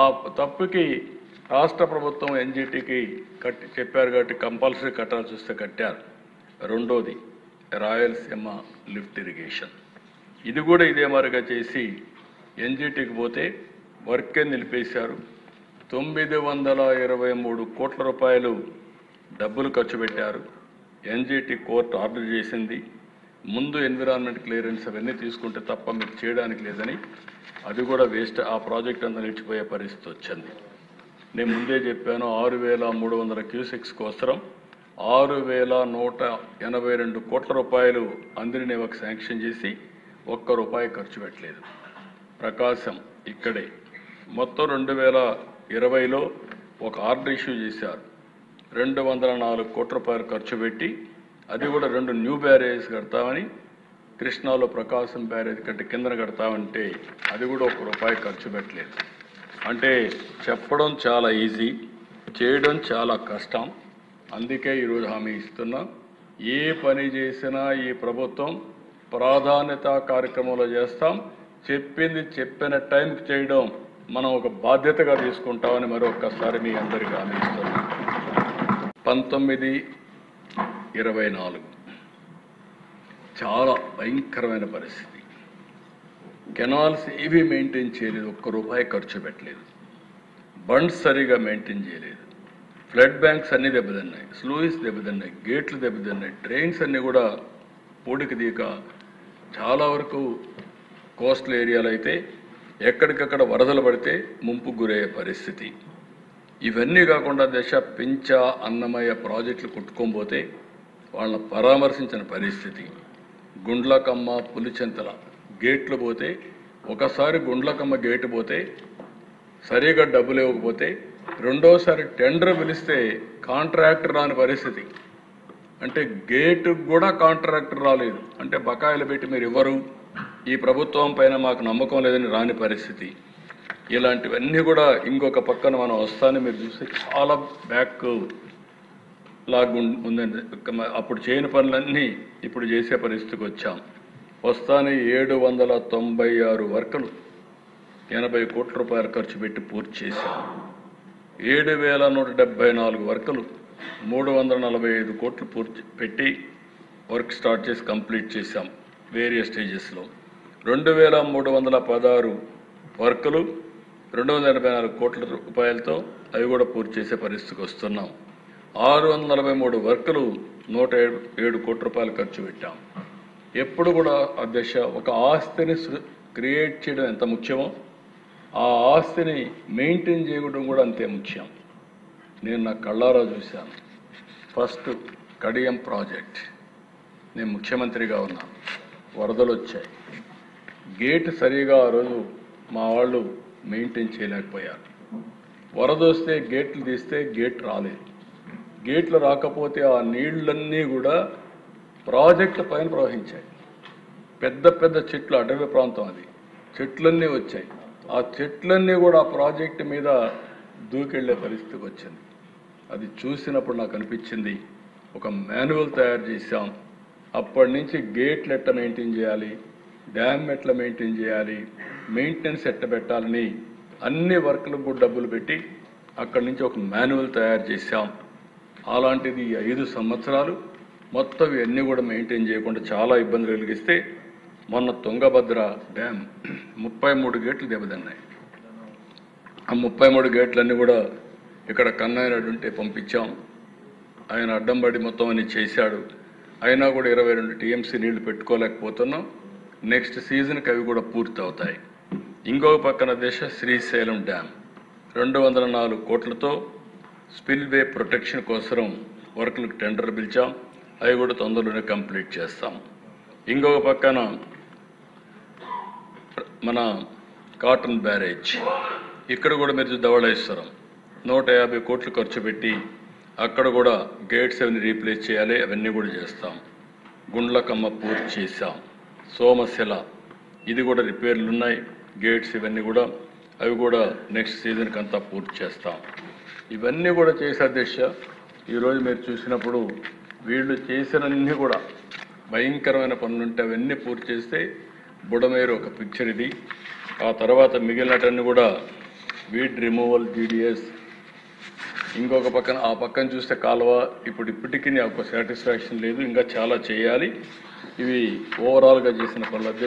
ఆ తప్పుకి రాష్ట్ర ప్రభుత్వం ఎన్జిటికి చెప్పారు కాబట్టి కంపల్సరీ కట్టాల్సి వస్తే కట్టారు. రెండోది రాయలసీమ లిఫ్ట్ ఇరిగేషన్, ఇది కూడా ఇదే మాదిరిగా చేసి ఎన్జిటికి పోతే వర్కే నిలిపేశారు. 923 కోట్ల రూపాయలు డబ్బులు ఖర్చు పెట్టారు. ఎన్జిటి కోర్టు ఆర్డర్ చేసింది, ముందు ఎన్విరాన్మెంట్ క్లియరెన్స్ అవన్నీ తీసుకుంటే తప్ప మీకు చేయడానికి లేదని. అది కూడా వేస్ట్, ఆ ప్రాజెక్ట్ అంతా నిలిచిపోయే పరిస్థితి వచ్చింది. నేను ముందే చెప్పాను 6300 క్యూసెక్స్ కోసం 6182 కోట్ల రూపాయలు అందరినేవకు శాంక్షన్ చేసి ₹1 ఖర్చు పెట్టలేదు. ప్రకాశం ఇక్కడే మొత్తం 2020లో ఒక ఆర్డర్ ఇష్యూ చేశారు. 204 కోట్ల రూపాయలు ఖర్చు పెట్టి అది కూడా 2 న్యూ బ్యారేజ్ కడతామని, కృష్ణాలో ప్రకాశం బ్యారేజ్ కంటే కిందన కడతామంటే అది కూడా ₹1 ఖర్చు పెట్టలేదు. అంటే చెప్పడం చాలా ఈజీ, చేయడం చాలా కష్టం. అందుకే ఈరోజు హామీ ఇస్తున్నా, ఏ పని చేసినా ఈ ప్రభుత్వం ప్రాధాన్యత కార్యక్రమంలో చేస్తాం. చెప్పింది చెప్పిన టైంకి చేయడం మనం ఒక బాధ్యతగా తీసుకుంటామని మరొకసారి మీ అందరికీ హామీ ఇస్తున్నా. 1924 చాలా భయంకరమైన పరిస్థితి. కెనాల్స్ ఏవి మెయింటైన్ చేయలేదు, ₹1 ఖర్చు పెట్టలేదు. బండ్స్ సరిగా మెయింటైన్ చేయలేదు. ఫ్లడ్ బ్యాంక్స్ అన్నీ దెబ్బతిన్నాయి, స్లూయిస్ దెబ్బతిన్నాయి, గేట్లు దెబ్బతిన్నాయి, ట్రైన్స్ అన్నీ కూడా పూడికి దీక. చాలా వరకు కోస్టల్ ఏరియాలో అయితే ఎక్కడికక్కడ వరదలు పడితే ముంపుకు గురయ్యే పరిస్థితి. ఇవన్నీ కాకుండా దశ పించ అన్నమయ్య ప్రాజెక్టులు కొట్టుకోబోతే వాళ్ళని పరామర్శించిన పరిస్థితి. గుండ్లకమ్మ పులిచెంతల గేట్లు పోతే ఒకసారి గుండ్లకమ్మ గేటు పోతే సరిగా డబ్బులు ఇవ్వకపోతే రెండోసారి టెండర్ పిలిస్తే కాంట్రాక్టర్ రాని పరిస్థితి. అంటే గేటుకు కూడా కాంట్రాక్టర్ రాలేదు అంటే బకాయిలు పెట్టి మీరు ఇవ్వరు, ఈ ప్రభుత్వం పైన మాకు నమ్మకం లేదని రాని పరిస్థితి. ఇలాంటివన్నీ కూడా ఇంకొక పక్కన మనం వస్తానే మీరు చూస్తే చాలా బ్యాక్ లాగా ఉందండి. అప్పుడు చేయని పనులన్నీ ఇప్పుడు చేసే పరిస్థితికి వచ్చాం. వస్తానే 796 వర్కులు 80 కోట్ల రూపాయలు ఖర్చు పెట్టి పూర్తి చేశాం. 7174 వర్కులు 345 కోట్లు పూర్తి పెట్టి వర్క్ స్టార్ట్ చేసి కంప్లీట్ చేశాం వేరియస్ స్టేజెస్లో. 2316 వర్కులు 284 కోట్ల రూపాయలతో అవి కూడా పూర్తి చేసే పరిస్థితికి వస్తున్నాం. 643 వర్కులు 107 కోట్ల రూపాయలు ఖర్చు పెట్టాం. ఎప్పుడు కూడా అధ్యక్ష ఒక ఆస్తిని క్రియేట్ చేయడం ఎంత ముఖ్యమో ఆ ఆస్తిని మెయింటైన్ చేయడం కూడా అంతే ముఖ్యం. నేను నా కళ్ళారా చూశాను. ఫస్ట్ కడియం ప్రాజెక్ట్, నేను ముఖ్యమంత్రిగా ఉన్నాను, వరదలు వచ్చాయి, గేట్ సరిగా ఆ రోజు మా వాళ్ళు మెయింటైన్ చేయలేకపోయారు. వరద వస్తే గేట్లు తీస్తే గేట్ రాలేదు. గేట్లు రాకపోతే ఆ నీళ్లన్నీ కూడా ప్రాజెక్టుల పైన ప్రవహించాయి. పెద్ద పెద్ద చెట్లు, అటవీ ప్రాంతం అది, చెట్లన్నీ వచ్చాయి. ఆ చెట్లన్నీ కూడా ఆ ప్రాజెక్టు మీద దూకెళ్లే పరిస్థితికి వచ్చింది. అది చూసినప్పుడు నాకు అనిపించింది ఒక మాన్యువల్ తయారు చేశాం. అప్పటి నుంచి గేట్లు ఎట్లా మెయింటైన్ చేయాలి, డ్యామ్ ఎట్లా మెయింటైన్ చేయాలి, మెయింటెనెన్స్ ఎట్ట పెట్టాలని అన్ని వర్కులకు కూడా డబ్బులు పెట్టి అక్కడి నుంచి ఒక మాన్యువల్ తయారు చేశాం. అలాంటిది 5 సంవత్సరాలు మొత్తం ఇవన్నీ కూడా మెయింటైన్ చేయకుండా చాలా ఇబ్బందులు కలిగిస్తే మొన్న తుంగభద్ర డ్యామ్ 33 గేట్లు దెబ్బతిన్నాయి. ఆ 33 గేట్లన్నీ కూడా ఇక్కడ కన్నయ్య నాయుడు ఉంటే పంపించాం. ఆయన అడ్డం పడి మొత్తం అన్ని చేశాడు. అయినా కూడా 22 టీఎంసీ నీళ్లు పెట్టుకోలేకపోతున్నాం. నెక్స్ట్ సీజన్కి అవి కూడా పూర్తి అవుతాయి. ఇంకొక పక్కన శ్రీశైలం డ్యామ్ 204 కోట్లతో స్పిల్వే ప్రొటెక్షన్ కోసం వర్కులకు టెండర్ పిలిచాం. అవి కూడా తొందరలోనే కంప్లీట్ చేస్తాం. ఇంకొక పక్కన మన కాటన్ బ్యారేజ్, ఇక్కడ కూడా మీరు ధవళేశ్వరం 150 కోట్లు ఖర్చు పెట్టి అక్కడ కూడా గేట్స్ అవన్నీ రీప్లేస్ చేయాలి, అవన్నీ కూడా చేస్తాం. గుండ్లకమ్మ పూర్తి చేశాం. సోమశిల ఇది కూడా రిపేర్లు ఉన్నాయి, గేట్స్ ఇవన్నీ కూడా అవి కూడా నెక్స్ట్ సీజన్కి అంతా పూర్తి చేస్తాం. ఇవన్నీ కూడా చేసే అధ్యక్ష ఈరోజు మీరు చూసినప్పుడు వీళ్ళు చేసినన్నీ కూడా భయంకరమైన పనులుంటే అవన్నీ పూర్తి చేస్తే బుడమేరు ఒక పిక్చర్ ఇది. ఆ తర్వాత మిగిలినటన్నీ కూడా వీడ్ రిమూవల్, జీడిఎస్, ఇంకొక పక్కన ఆ పక్కన చూస్తే కాలువ ఇప్పటికీ నాకు సాటిస్ఫాక్షన్ లేదు, ఇంకా చాలా చేయాలి. ఇవి ఓవరాల్గా చేసిన పనులు అధ్యక్ష.